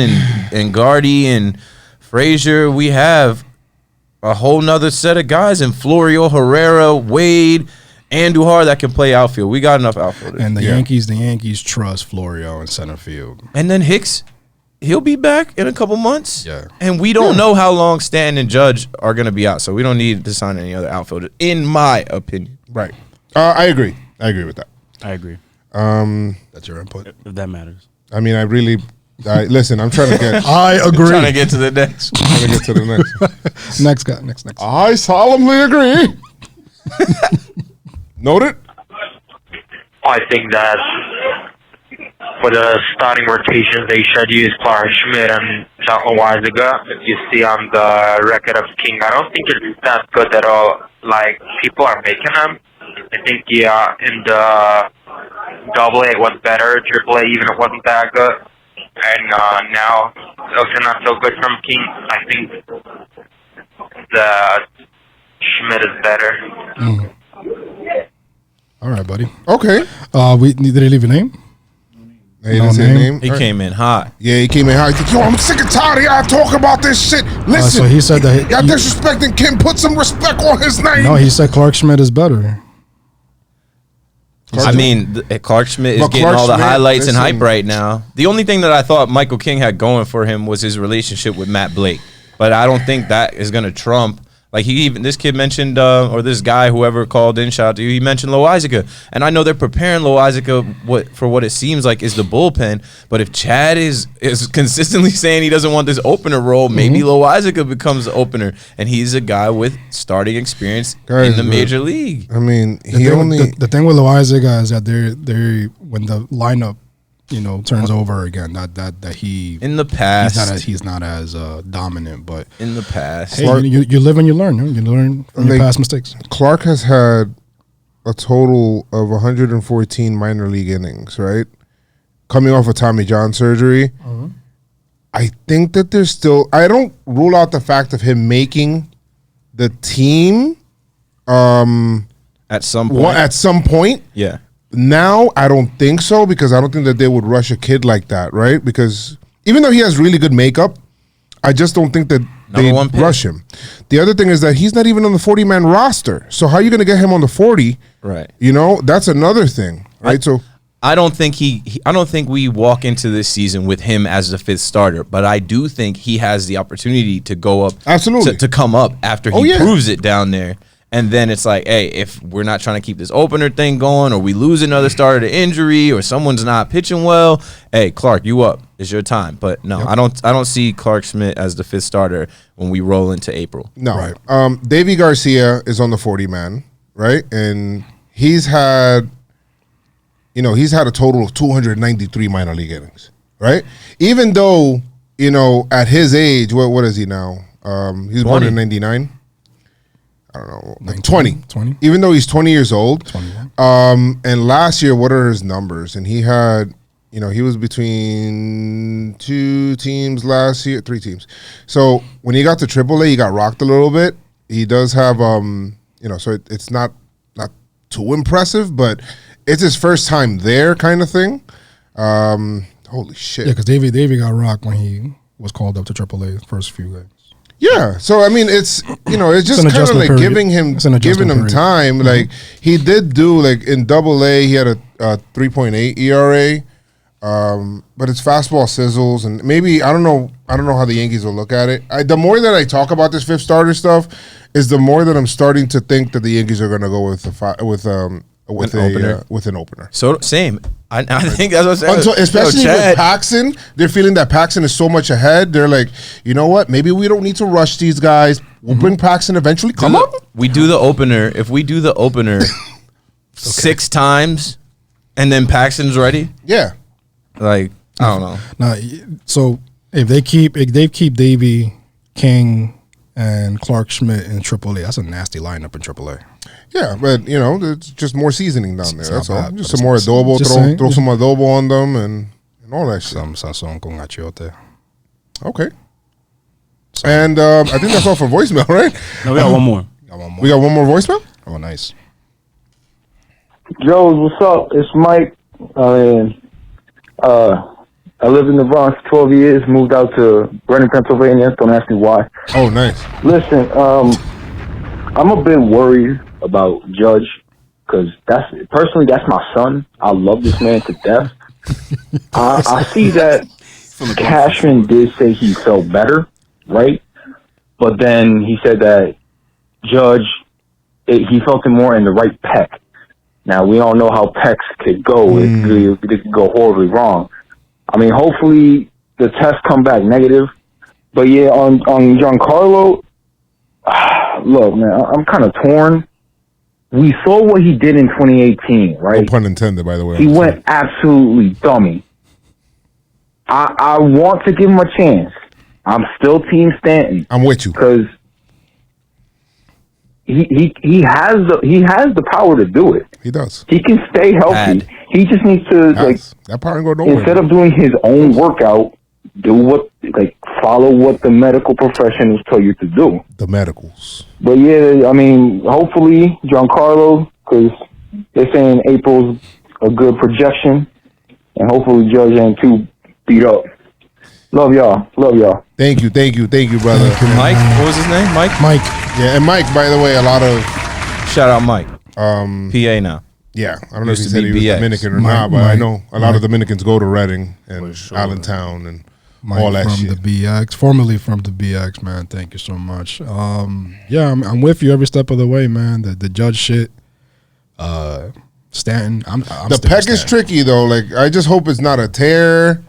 and Gardy and Frazier, we have a whole nother set of guys in Florio, Herrera, Wade, Andujar that can play outfield. We got enough outfielders. And the Yankees trust Florio in center field. And then Hicks, he'll be back in a couple months. Yeah. And we don't know how long Stanton and Judge are going to be out, so we don't need to sign any other outfielder, in my opinion. Right. I agree. I agree with that. I agree. That's your input. If that matters. I mean, listen, I'm trying to get. I agree. Trying to get to the next. Trying to get to the next. Next guy. Next. I solemnly agree. Noted. I think that for the starting rotation, they should use Clark Schmidt and John Loaizaga. If you see on the record of King, I don't think it's that good at all. Like people are making him. I think in the Double A it was better. Triple A even it wasn't that good. And now, also not so good from King. I think the Schmidt is better. All right, buddy. Okay. Did they leave a name? He didn't say a name. He came in hot. Yeah, he came in hot. He's like, yo, I'm sick and tired of y'all talking about this shit. Listen, so he said that y'all disrespecting Kim. Put some respect on his name. No, he said Clark Schmidt is better. I mean, Clark Schmidt is getting all the highlights and hype right now. The only thing that I thought Michael King had going for him was his relationship with Matt Blake. But I don't think that is going to trump. Like this kid mentioned, or this guy, whoever called in, shout out to you, he mentioned Loaizaga. And I know they're preparing Loaizaga for what it seems like is the bullpen. But if Chad is consistently saying he doesn't want this opener role, maybe Loaizaga becomes the opener. And he's a guy with starting experience in the major league. I mean, the thing with Loaizaga is that they when the lineup turns over again. That he in the past he's not as dominant, but in the past, hey, you live and you learn. You learn from your past mistakes. Clark has had a total of 114 minor league innings, right? Coming off of Tommy John surgery, I think that there's still. I don't rule out the fact of him making the team. At some point. At some point, yeah. Now, I don't think so because I don't think that they would rush a kid like that, right? Because even though he has really good makeup, I just don't think that they rush him. The other thing is that he's not even on the 40-man roster. So how are you going to get him on the 40? Right. That's another thing, right? I don't think I don't think we walk into this season with him as the fifth starter, but I do think he has the opportunity to go up, absolutely, to come up after he proves it down there. And then it's like, hey, if we're not trying to keep this opener thing going, or we lose another starter to injury, or someone's not pitching well, hey, Clark, you up. It's your time. But no, I don't see Clark Schmidt as the 5th starter when we roll into April. No. Right. Davy Garcia is on the 40-man, right? And he's had a total of 293 minor league innings, right? Even though, at his age, what is he now? He's born in 99. I don't know, 19, 20. Even though he's 20 years old. 21. And last year, what are his numbers? And he had, he was between 2 teams last year, 3 teams. So when he got to AAA, he got rocked a little bit. He does have, so it's not too impressive, but it's his first time there kind of thing. Holy shit. Yeah, because Davey got rocked when he was called up to AAA the first few games. Yeah, so I mean, it's it's just kind of like giving him time. Mm-hmm. Like he did do like in AA, he had a 3.8 ERA, but it's fastball sizzles, and maybe I don't know how the Yankees will look at it. The more that I talk about this 5th starter stuff, is the more that I'm starting to think that the Yankees are going to go with an opener. So same. I think that's what I'm saying. Especially with Paxton, they're feeling that Paxton is so much ahead. They're like, you know what? Maybe we don't need to rush these guys. We'll bring Paxton eventually. Come on. We do the opener. If we do the opener 6 times, and then Paxton's ready. Yeah. Like I don't know. Now, so if they keep Davey, King, and Clark Schmidt in AAA, that's a nasty lineup in AAA. Yeah, but it's just more seasoning down there. That's all. Just some more adobo. Throw some adobo on them and all that shit. Some sazon con achiote. Okay. And I think that's all for voicemail, right? No, we got one more. We got one more voicemail? Oh, nice. Joe, what's up? It's Mike. I lived in the Bronx 12 years, moved out to Reading, Pennsylvania. Don't ask me why. Oh, nice. Listen, I'm a bit worried about Judge because that's my son. I love this man to death. I see that Cashman did say he felt better, right? But then he said that Judge, he felt it more in the right pec. Now, we all know how pecs could go. It could go horribly wrong. I mean, hopefully the tests come back negative. But yeah, on Giancarlo, look, man, I'm kind of torn. We saw what he did in 2018, right? No pun intended, by the way. He went absolutely dummy. I want to give him a chance. I'm still Team Stanton. I'm with you. Because he has the power to do it. He does. He can stay healthy. He just needs to that power go nowhere. Instead of doing his own workout, follow what the medical professionals tell you to do. The medicals. But yeah, I mean, hopefully Giancarlo, because they're saying April's a good projection, and hopefully Judge ain't too beat up. Love y'all. Thank you, brother. Mike, what was his name? Mike. Yeah, and Mike, by the way, a lot of shout out Mike. PA now. Yeah, I don't know if he said he was Dominican or not, but I know a lot of Dominicans go to Reading and Allentown and all that shit. From the BX, formerly from the BX, man. Thank you so much. Yeah, I'm with you every step of the way, man. The Judge shit. Stanton. The pec is tricky though. Like I just hope it's not a tear.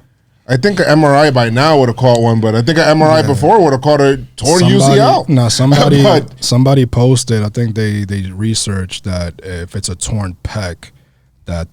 I think an MRI by now would have caught one, but I think an MRI before would have caught a torn UCL. No, somebody posted. I think they researched that if it's a torn pec, that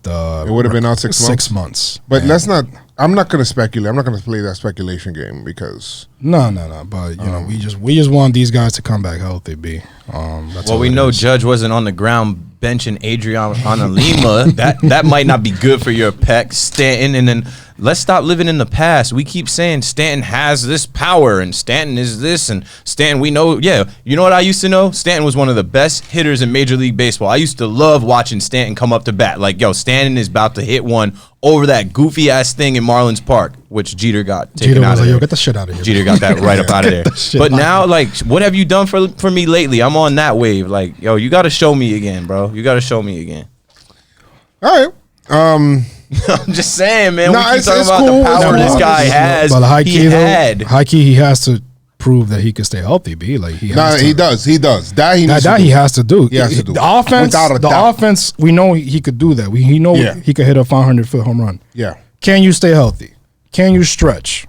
it would have been out 6 months. 6 months. But let's not. I'm not going to speculate. I'm not going to play that speculation game because no. But we just want these guys to come back healthy. That's well, we know Judge wasn't on the ground benching Adrian Lima. that might not be good for your pec, Stanton. And then let's stop living in the past. We keep saying Stanton has this power and Stanton is this and Stanton. We know. Yeah, you know what I used to know? Stanton was one of the best hitters in Major League Baseball. I used to love watching Stanton come up to bat. Like, yo, Stanton is about to hit one over that goofy ass thing in Marlins Park, which Jeter got taken out of there. Yo, get the shit out of here. Jeter got that right up out of there. But now, like, what have you done for me lately? I'm on that wave. Like, yo, you got to show me again, bro. You got to show me again. All right. I'm just saying, man. No, we keep talking about cool. the power this guy has. But high key, he has to prove that he can stay healthy. Like he does. He does. That he has to do. He has to do. The offense. We know he could do that. He could hit a 500-foot home run. Yeah. Can you stay healthy? Can you stretch?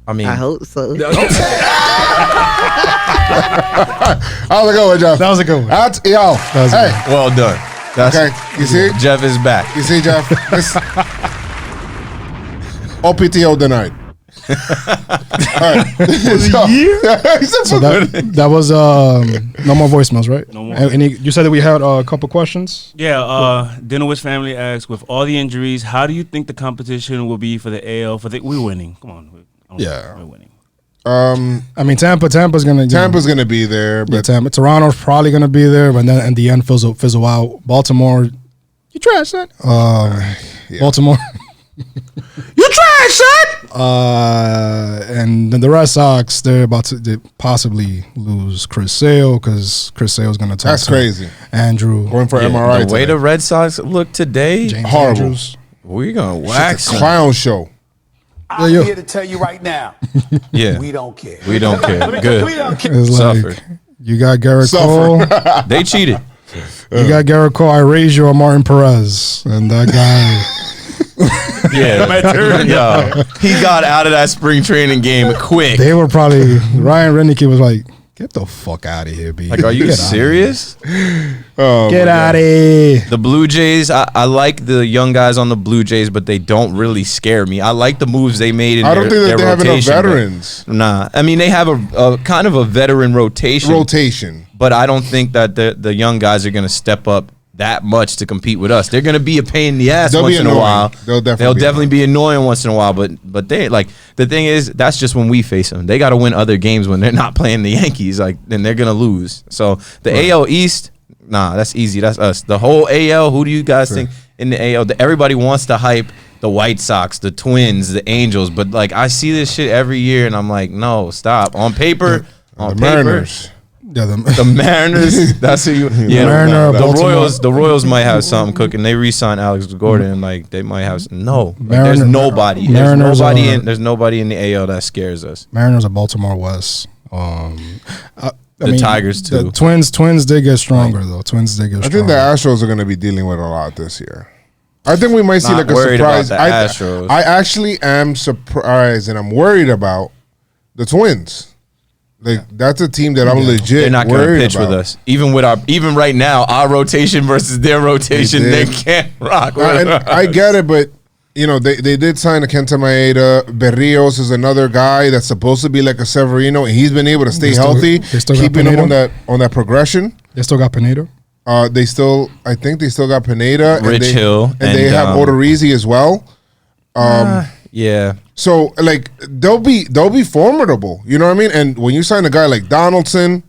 I mean, I hope so. That was a good one, Jeff. That was a good one. Well done. Okay, you see? Jeff is back. You see, Jeff? OPTO denied. All right. So that was no more voicemails, right? No more. And you said that we had a couple questions. Yeah. Dinnerwish family asks, with all the injuries, how do you think the competition will be for the AL? We're winning. Come on. We're winning. I mean, Tampa's gonna be there, but Toronto's probably gonna be there, but then at the end fizzle out. Baltimore, you trash son. Baltimore, you trash son. And then the Red Sox, they're about to possibly lose Chris Sale because Chris Sale's gonna talk. That's crazy. Andrew going for MRI. The way the Red Sox look today, James horrible. Andrews. We're gonna wax it's a clown show. I'm here to tell you right now. Yeah, we don't care. We don't care. Good. We don't care. It's like you got Garrett Cole. They cheated. You got Garrett Cole, Erasure, or Martin Perez, and that guy. Yeah, he got out of that spring training game quick. They were probably Ryan Renicky was like, "Get the fuck out of here, B." Like, are you serious? Get out of here. The Blue Jays, I like the young guys on the Blue Jays, but they don't really scare me. I like the moves they made in I don't think that they have enough rotation, veterans. Nah, I mean they have a kind of a veteran rotation, but I don't think that the young guys are going to step up that much to compete with us. They're going to be a pain in the ass once in a while. They'll definitely be annoying once in a while, but they like the thing is that's just when we face them. They got to win other games when they're not playing the Yankees. Like then they're going to lose. So the AL East. Nah, that's easy. That's us. The whole AL, who do you guys think in the AL? Everybody wants to hype the White Sox, the Twins, the Angels, but like I see this shit every year and I'm like, no, stop. On paper, Mariners. Yeah, the Mariners. That's who you. Yeah, the Royals might have something cooking. They re-signed Alex Gordon. Like they might have. There's nobody. There's nobody in the AL that scares us. Mariners are Baltimore West. I mean, Tigers too. The Twins did get stronger though. Twins did get stronger. I think the Astros are going to be dealing with a lot this year. I think we might see like a surprise. I actually am surprised and I'm worried about the Twins. Like that's a team that I'm legit. They're not going to pitch about. with us. Even right now, our rotation versus their rotation, they can't rock. I get it, but you know they did sign a Kenta Maeda. Berrios is another guy that's supposed to be like a Severino, and he's been able to stay healthy, keeping him on that progression. They still got Pineda. I think they still got Pineda, Rich Hill, and they have Odorizzi as well. Yeah. So like they'll be formidable. You know what I mean? And when you sign a guy like Donaldson,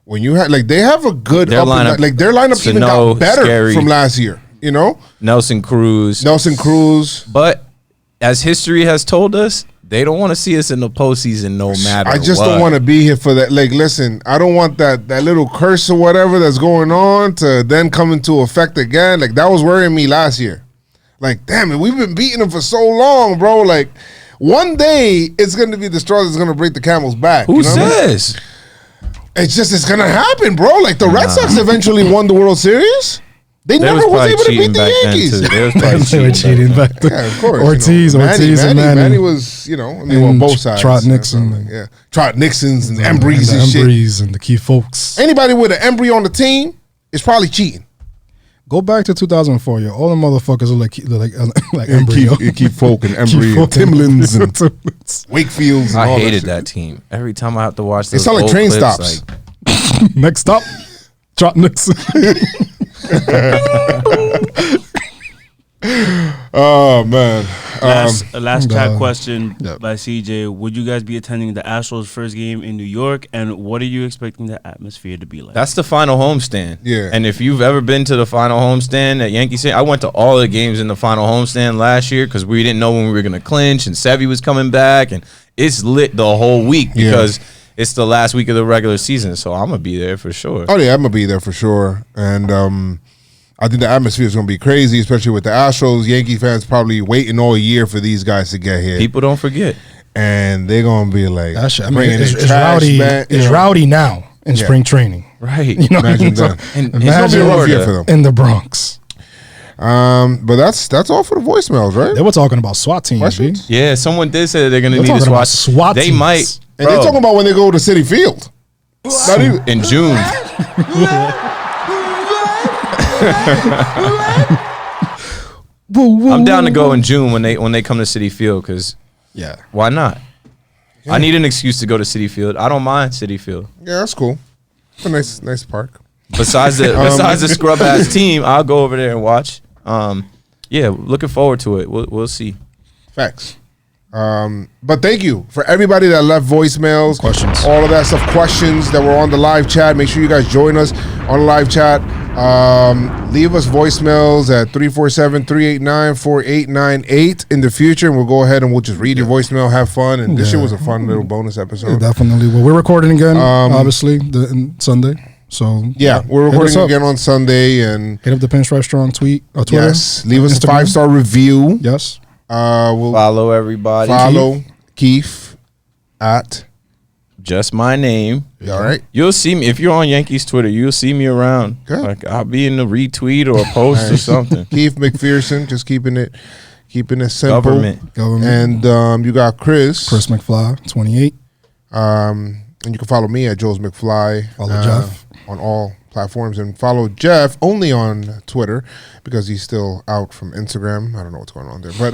when you have they have a good their lineup even got better from last year. You know, Nelson Cruz. But as history has told us, they don't want to see us in the postseason no matter what. I just don't want to be here for that. Like, listen, I don't want that little curse or whatever that's going on to then come into effect again. Like, that was worrying me last year. Like, damn it, we've been beating them for so long, bro. Like, one day it's going to be the straw that's going to break the camel's back. Who says? It's going to happen, bro. Like, the Red Sox eventually won the World Series. They never was able to beat the Yankees. They were cheating back then. Yeah, of course. Ortiz and Manny. Manny was, on both sides. Trot Nixon. Trot Nixons and Embrees and shit. Embrees and the key folks. Anybody with an Embry on the team is probably cheating. Go back to 2004, yo. All the motherfuckers are like Embry. Keep folk and Embry and Timlins and Wakefields. I hated that team. Every time I have to watch those sound like old train clips, stops. Next stop, Trot Nixon. Oh man! Last chat question by CJ: would you guys be attending the Astros' first game in New York, and what are you expecting the atmosphere to be like? That's the final homestand. Yeah. And if you've ever been to the final homestand at Yankee Stadium, I went to all the games in the final homestand last year because we didn't know when we were going to clinch, and Sevy was coming back, and it's lit the whole week because it's the last week of the regular season. So I'm gonna be there for sure. Oh yeah, I'm gonna be there for sure, and I think the atmosphere is going to be crazy, especially with the Astros. Yankee fans probably waiting all year for these guys to get here. People don't forget. and they're gonna be like, That shit, I mean, bringing it's in trash rowdy. back, It's rowdy now in spring training. Right. You know, Imagine so that. And It's gonna be a rough year for them. in the Bronx. But that's all for the voicemails, right? They were talking about SWAT teams. B. Yeah, someone did say that they're going to They're need a talking about SWAT. SWAT They teams. might. And they're talking about when they go to City Field. Not even in June. I'm down to go in June when they come to City Field because why not? I need an excuse to go to City Field. I don't mind City Field. Yeah, that's cool. It's a nice park. Besides the scrub ass team, I'll go over there and watch. Yeah, looking forward to it. We'll see. Facts. But thank you for everybody that left voicemails, questions, all of that stuff, questions that were on the live chat. Make sure you guys join us on the live chat. Leave us voicemails at 347-389-4898 in the future, and we'll go ahead and we'll just read your voicemail, have fun, and this shit was a fun little bonus episode. Yeah, definitely. Well, we're recording again, obviously, Sunday. So yeah, we're recording again on Sunday, and hit up the Pinstripe Strong tweet or Twitter. Yes, leave us Instagram. a 5-star review. Yes. We'll follow everybody. Follow Keith at just my name. All right. You'll see me if you're on Yankees Twitter. You'll see me around. Good. Like I'll be in the retweet or a post or something. Keith McPherson, just keeping it simple. Government. And you got Chris McFly 28. And you can follow me at Joe's McFly. Follow Jeff on all platforms, and follow Jeff only on Twitter because he's still out from Instagram. I don't know what's going on there, but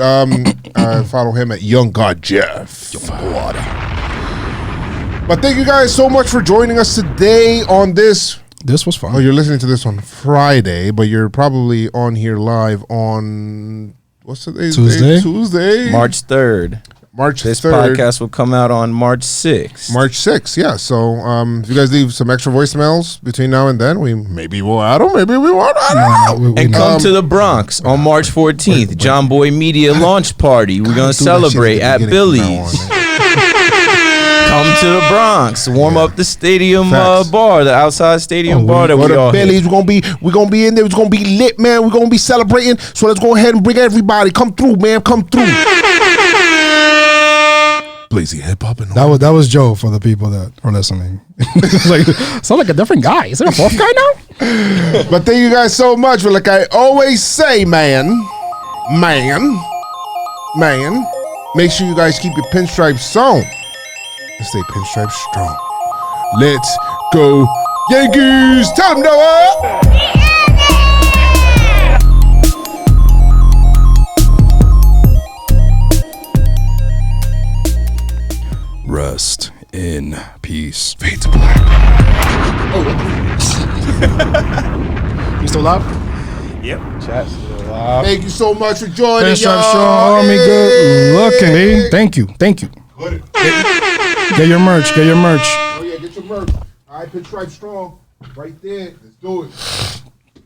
follow him at Young God Jeff. But thank you guys so much for joining us today on this. This was fun. Oh, you're listening to this on Friday, but you're probably on here live on what's the day? Tuesday, March 3rd. This 3rd. podcast will come out on March 6th. March 6th, yeah. So if you guys leave some extra voicemails between now and then, maybe we'll add them, maybe we won't. I don't know. And come to the Bronx on March 14th, JomboyMedia launch party. We're going to celebrate at Billy's. Come to the Bronx, warm up the stadium bar, the outside stadium bar that we all Billy's. We're gonna be in there. It's gonna be lit, man. We're gonna be celebrating. So let's go ahead and bring everybody. Come through, man. Come through. Blazing hip hop and that was Joe for the people that are listening. Like, sound like a different guy. Is there a fourth guy now? But thank you guys so much. But like I always say, man, make sure you guys keep your pinstripes on and stay pinstripe strong. Let's go Yankees! Tell them Noah! Rest in peace. Fade to black. You still live? Yep. Chat's still live. Thank you so much for joining, Pinstripe y'all. Strong Army, good looking, B. Thank you. Get your merch. Oh yeah, get your merch. All right, Pinstripe Strong. Right there. Let's do it.